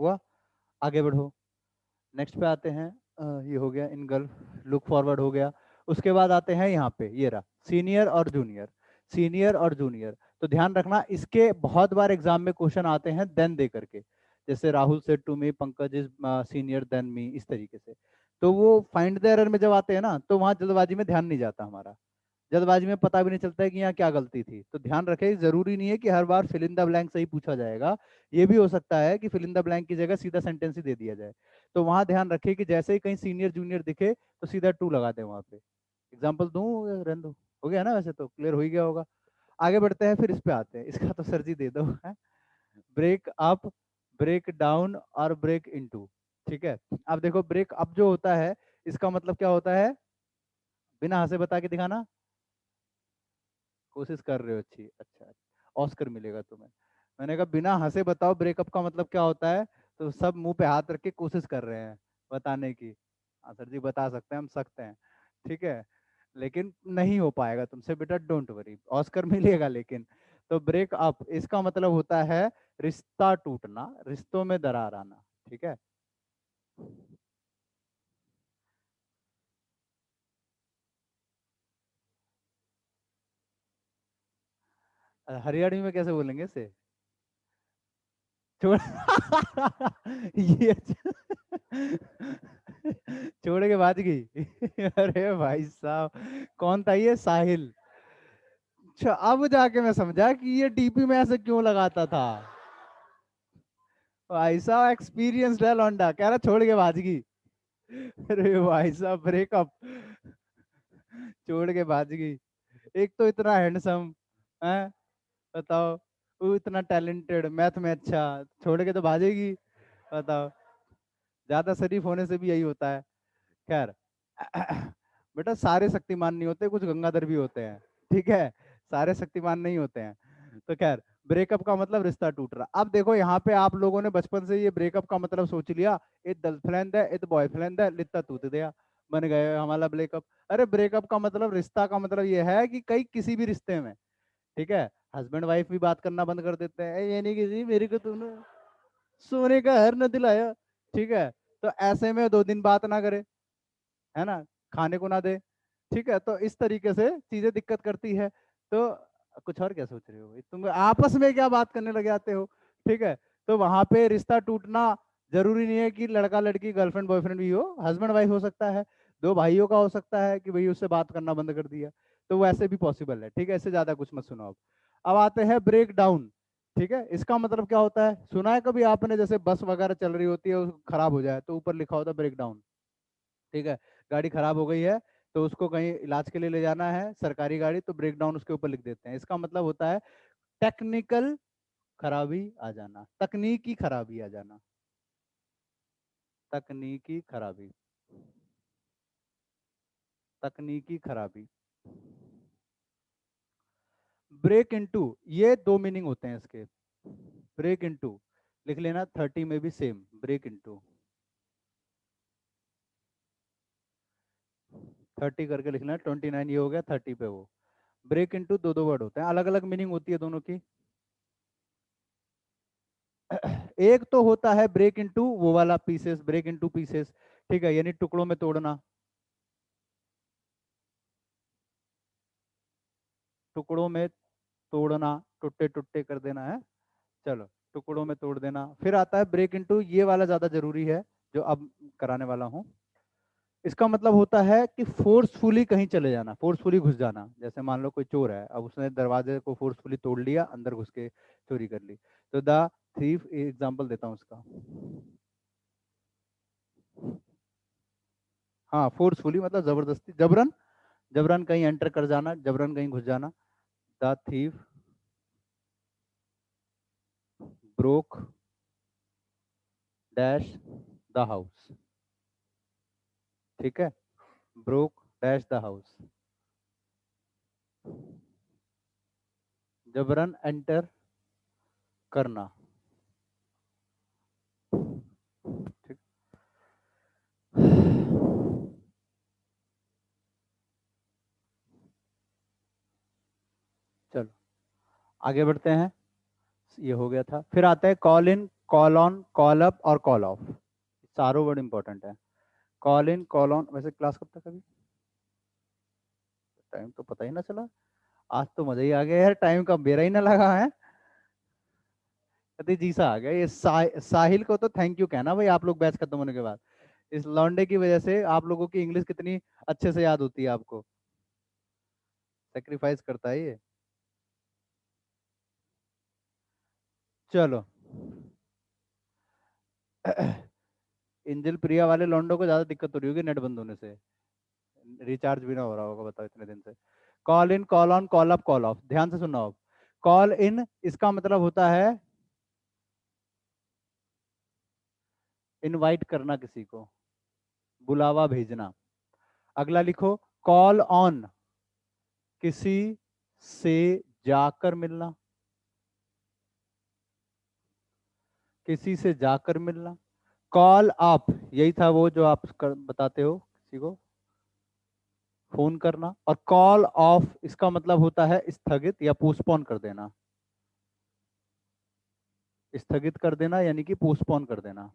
हुआ, आगे बढ़ो। नेक्स्ट पे आते हैं, ये हो गया इनगल्फ, लुक फॉरवर्ड हो गया। उसके बाद आते हैं यहाँ पे, ये रहा सीनियर और जूनियर, सीनियर और जूनियर। तो ध्यान रखना, इसके बहुत बार एग्जाम में क्वेश्चन आते हैं देन दे करके, जैसे Rahul said to me Pankaj is senior than me, इस तरीके से। तो वो फाइंड द एरर में जब आते हैं ना, तो वहां जल्दबाजी में ध्यान नहीं जाता हमारा, जल्दबाजी में पता भी नहीं चलता है कि यहाँ क्या गलती थी। तो ध्यान रखें, जरूरी नहीं है कि हर बार फिल इन द ब्लैंक सही पूछा जाएगा, ये भी हो सकता है कि फिल इन द ब्लैंक की जगह सीधा सेंटेंस ही दे दिया जाए। तो वहां ध्यान रखें कि जैसे ही कहीं सीनियर जूनियर दिखे तो सीधा टू लगा दें वहां पे। एग्जाम्पल दूं या रहने दूं? हो गया ना, वैसे तो क्लियर हो ही गया होगा। आगे बढ़ते हैं, फिर इस पे आते हैं, इसका तो सर जी दे दो। ब्रेक अप, ब्रेक डाउन और ब्रेक इनटू। ठीक है, अब देखो ब्रेक अप जो होता है, इसका मतलब क्या होता है? बिना हंसे बता के दिखाना, कोशिश कर रहे हो, अच्छी, अच्छा, ऑस्कर मिलेगा तुम्हें। मैंने कहा बिना हंसे बताओ ब्रेकअप का मतलब क्या होता है, तो सब मुंह पे हाथ रख के कोशिश कर रहे हैं बताने की। हाँ सर जी बता सकते हैं, हम सकते हैं, ठीक है, लेकिन नहीं हो पाएगा तुमसे बेटा, डोंट वरी, ऑस्कर मिलेगा लेकिन। तो ब्रेकअप इसका मतलब होता है रिश्ता टूटना, रिश्तों में दरार आना, ठीक है। हरियाणवी में कैसे बोलेंगे इसे? छोड़ ये छोड़ के भाग गई। अरे भाई साहब, कौन था ये? साहिल। अच्छा, अब जाके मैं समझा कि ये डीपी में ऐसे क्यों लगाता था। भाई साहब एक्सपीरियंस है लौंडा, कह रहा छोड़ के भाग गई। अरे भाई साहब ब्रेकअप, छोड़ के भाग गई। एक तो इतना हैंडसम है, बताओ, वो इतना टैलेंटेड, मैथ में अच्छा, छोड़ के तो भागेगी, बताओ। ज्यादा शरीफ होने से भी यही होता है। खैर, बेटा सारे शक्तिमान नहीं होते, कुछ गंगाधर भी होते हैं, ठीक है, सारे शक्तिमान नहीं होते हैं। तो खैर, ब्रेकअप का मतलब रिश्ता टूट रहा। अब देखो यहाँ पे आप लोगों ने बचपन से ये ब्रेकअप का मतलब सोच लिया, एक गर्लफ्रेंड है एक बॉयफ्रेंड है, लित्ता टूट दिया, बन गए हमारा ब्रेकअप। अरे ब्रेकअप का मतलब, रिश्ता का मतलब ये है कि कई किसी भी रिश्ते में, ठीक है, हस्बैंड वाइफ भी बात करना बंद कर देते हैं, ये नहीं किसी मेरे को तूने सोने का हर न दिलाया, ठीक है, तो ऐसे में 2 दिन बात ना करे, है ना, खाने को ना दे, ठीक है, तो इस तरीके से चीजें दिक्कत करती है। तो कुछ और क्या सोच रहे हो भाई? तुम आपस में क्या बात करने लग जाते हो, ठीक है। तो वहां पे रिश्ता टूटना, जरूरी नहीं है कि लड़का लड़की गर्लफ्रेंड बॉयफ्रेंड भी हो, हस्बैंड वाइफ हो सकता है, दो भाइयों का हो सकता है कि भाई उससे बात करना बंद कर दिया, तो वैसे भी पॉसिबल है, ठीक है, इससे ज्यादा कुछ मत सुनो। अब आते हैं ब्रेक डाउन, ठीक है, इसका मतलब क्या होता है? सुना है कभी आपने, जैसे बस वगैरह चल रही होती है, खराब हो जाए तो ऊपर लिखा होता है ब्रेक डाउन, ठीक है, गाड़ी खराब हो गई है तो उसको कहीं इलाज के लिए ले जाना है, सरकारी गाड़ी, तो ब्रेक डाउन उसके ऊपर लिख देते हैं। इसका मतलब होता है टेक्निकल खराबी आ जाना, तकनीकी खराबी आ जाना, तकनीकी खराबी, तकनीकी खराबी। ब्रेक इनटू, ये 2 मीनिंग होते हैं इसके। ब्रेक इनटू लिख लेना, 30 में भी सेम, ब्रेक इनटू 30 करके लिखना, 29 ये हो गया, 30 पे वो। ब्रेक इनटू दो दो वर्ड होते हैं, अलग अलग मीनिंग होती है दोनों की। एक तो होता है ब्रेक इनटू वो वाला पीसेस, ब्रेक इनटू पीसेस, ठीक है, यानी टुकड़ों में तोड़ना, टुकड़ों में तोड़ना, टुट्टे टुट्टे कर देना है, चलो, टुकड़ों में तोड़ देना। फिर आता है ब्रेक इनटू, ये वाला ज्यादा जरूरी है जो अब कराने वाला हूं। इसका मतलब होता है कि फोर्सफुली कहीं चले जाना, फोर्सफुली घुस जाना। जैसे मान लो कोई चोर है, अब उसने दरवाजे को फोर्सफुली तोड़ लिया, अंदर घुस के चोरी कर ली, तो द थीफ, एग्जाम्पल देता हूँ उसका। हाँ, फोर्सफुली मतलब जबरदस्ती, जबरन, जबरन कहीं एंटर कर जाना, जबरन कहीं घुस जाना। The thief broke dash the house, ठीक है, ब्रोक डैश द हाउस, जबरन एंटर करना, ठीक। चलो आगे बढ़ते हैं, ये हो गया था। फिर आता है call in call on, call up और कॉल ऑफ, चारों वर्ड इंपॉर्टेंट है। Call in, call on. वैसे क्लास कब तक? अभी टाइम तो पता ही ना चला। आज तो मजा ही आ गया यार, टाइम का बेरा ही ना लगा है। कति जी सा आ गया ये। साहिल को तो थैंक यू कहना भाई, आप लोग बैच खत्म होने के बाद। इस लौंडे की वजह से आप लोगों की इंग्लिश कितनी अच्छे से याद होती है आपको। सेक्रीफाइस करता है ये। चलो इंजल प्रिया वाले लौंडो को ज्यादा दिक्कत हो रही होगी नेट बंद होने से, रिचार्ज भी ना हो रहा होगा बताओ इतने दिन से। Call in, call on, call up, call of, ध्यान से सुनना अब। कॉल इन इसका मतलब होता है इनवाइट करना किसी को, बुलावा भेजना। अगला लिखो कॉल ऑन, किसी से जाकर मिलना, किसी से जाकर मिलना। कॉल अप यही था वो जो आप बताते हो किसी को फोन करना। और कॉल ऑफ इसका मतलब होता है स्थगित या पोस्टपोन कर देना, स्थगित कर देना यानी कि पोस्टपोन कर देना।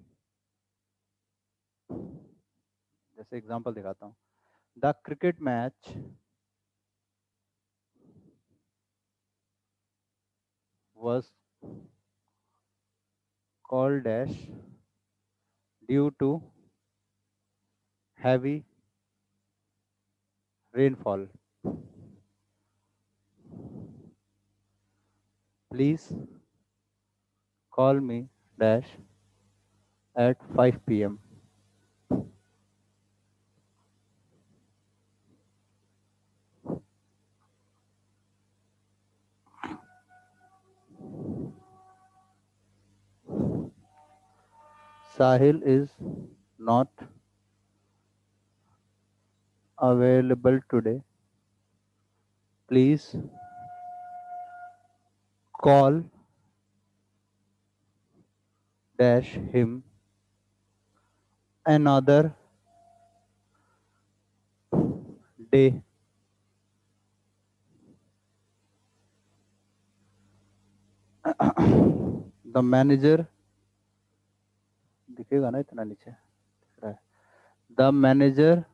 जैसे एग्जांपल दिखाता हूं, the cricket match was called dash due to heavy rainfall. Please call me dash at 5 p.m. Sahil is not available today. Please call dash him another day. The manager दिखेगा ना इतना नीचे दिख रहा है। The manager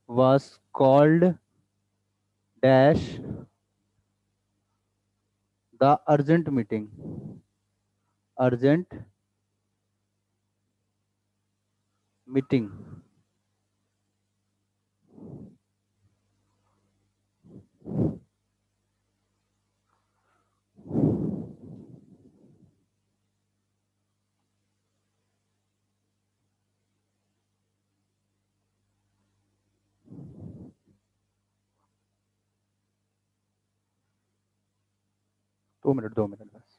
was called dash the urgent meeting. Urgent meeting. दो minute बस।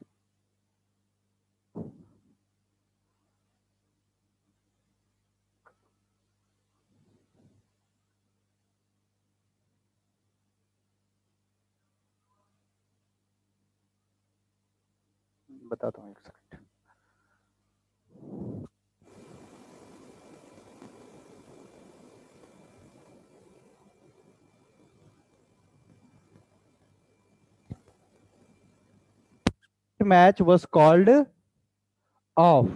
बताता हूँ एक second. Match was called off.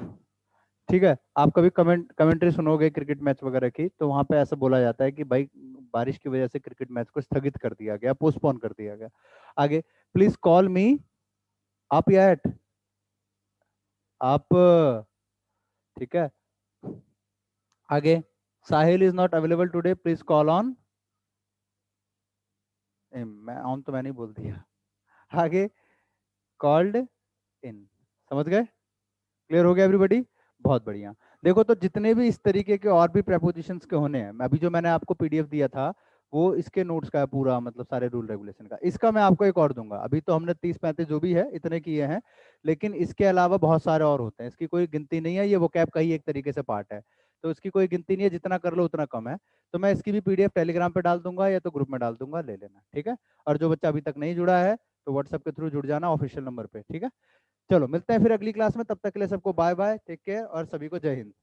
ठीक है, आप कभी कमेंट्री सुनोगे क्रिकेट मैच वगैरह की, तो वहां पे ऐसा बोला जाता है कि भाई बारिश की वजह से क्रिकेट मैच को स्थगित कर दिया गया, पोस्टपोन कर दिया गया। आगे प्लीज कॉल मी आप या एट आप। ठीक है, आगे Sahil is not available today, please call on. मैं ऑन तो मैंने ही बोल दिया। आगे कॉल्ड इन, समझ गए? क्लियर हो गया एवरीबॉडी? बहुत बढ़िया। देखो तो जितने भी इस तरीके के और भी प्रेपोजिशंस के होने हैं, अभी जो मैंने आपको पीडीएफ दिया था वो इसके नोट्स का है पूरा, मतलब सारे रूल रेगुलेशन का। इसका मैं आपको एक और दूंगा। अभी तो हमने 30-35 जो भी है इतने किए हैं, लेकिन इसके अलावा बहुत सारे और होते हैं, इसकी कोई गिनती नहीं है। ये वोकैब का ही एक तरीके से पार्ट है, तो इसकी कोई गिनती नहीं है, जितना कर लो उतना कम है। तो मैं इसकी भी पीडीएफ टेलीग्राम पे डाल दूंगा या तो ग्रुप में डाल दूंगा, ले लेना। ठीक है, और जो बच्चा अभी तक नहीं जुड़ा है तो व्हाट्सएप के थ्रू जुड़ जाना ऑफिशियल नंबर पे। ठीक है, चलो मिलते हैं फिर अगली क्लास में। तब तक के लिए सबको बाय बाय, टेक केयर और सभी को जय हिंद।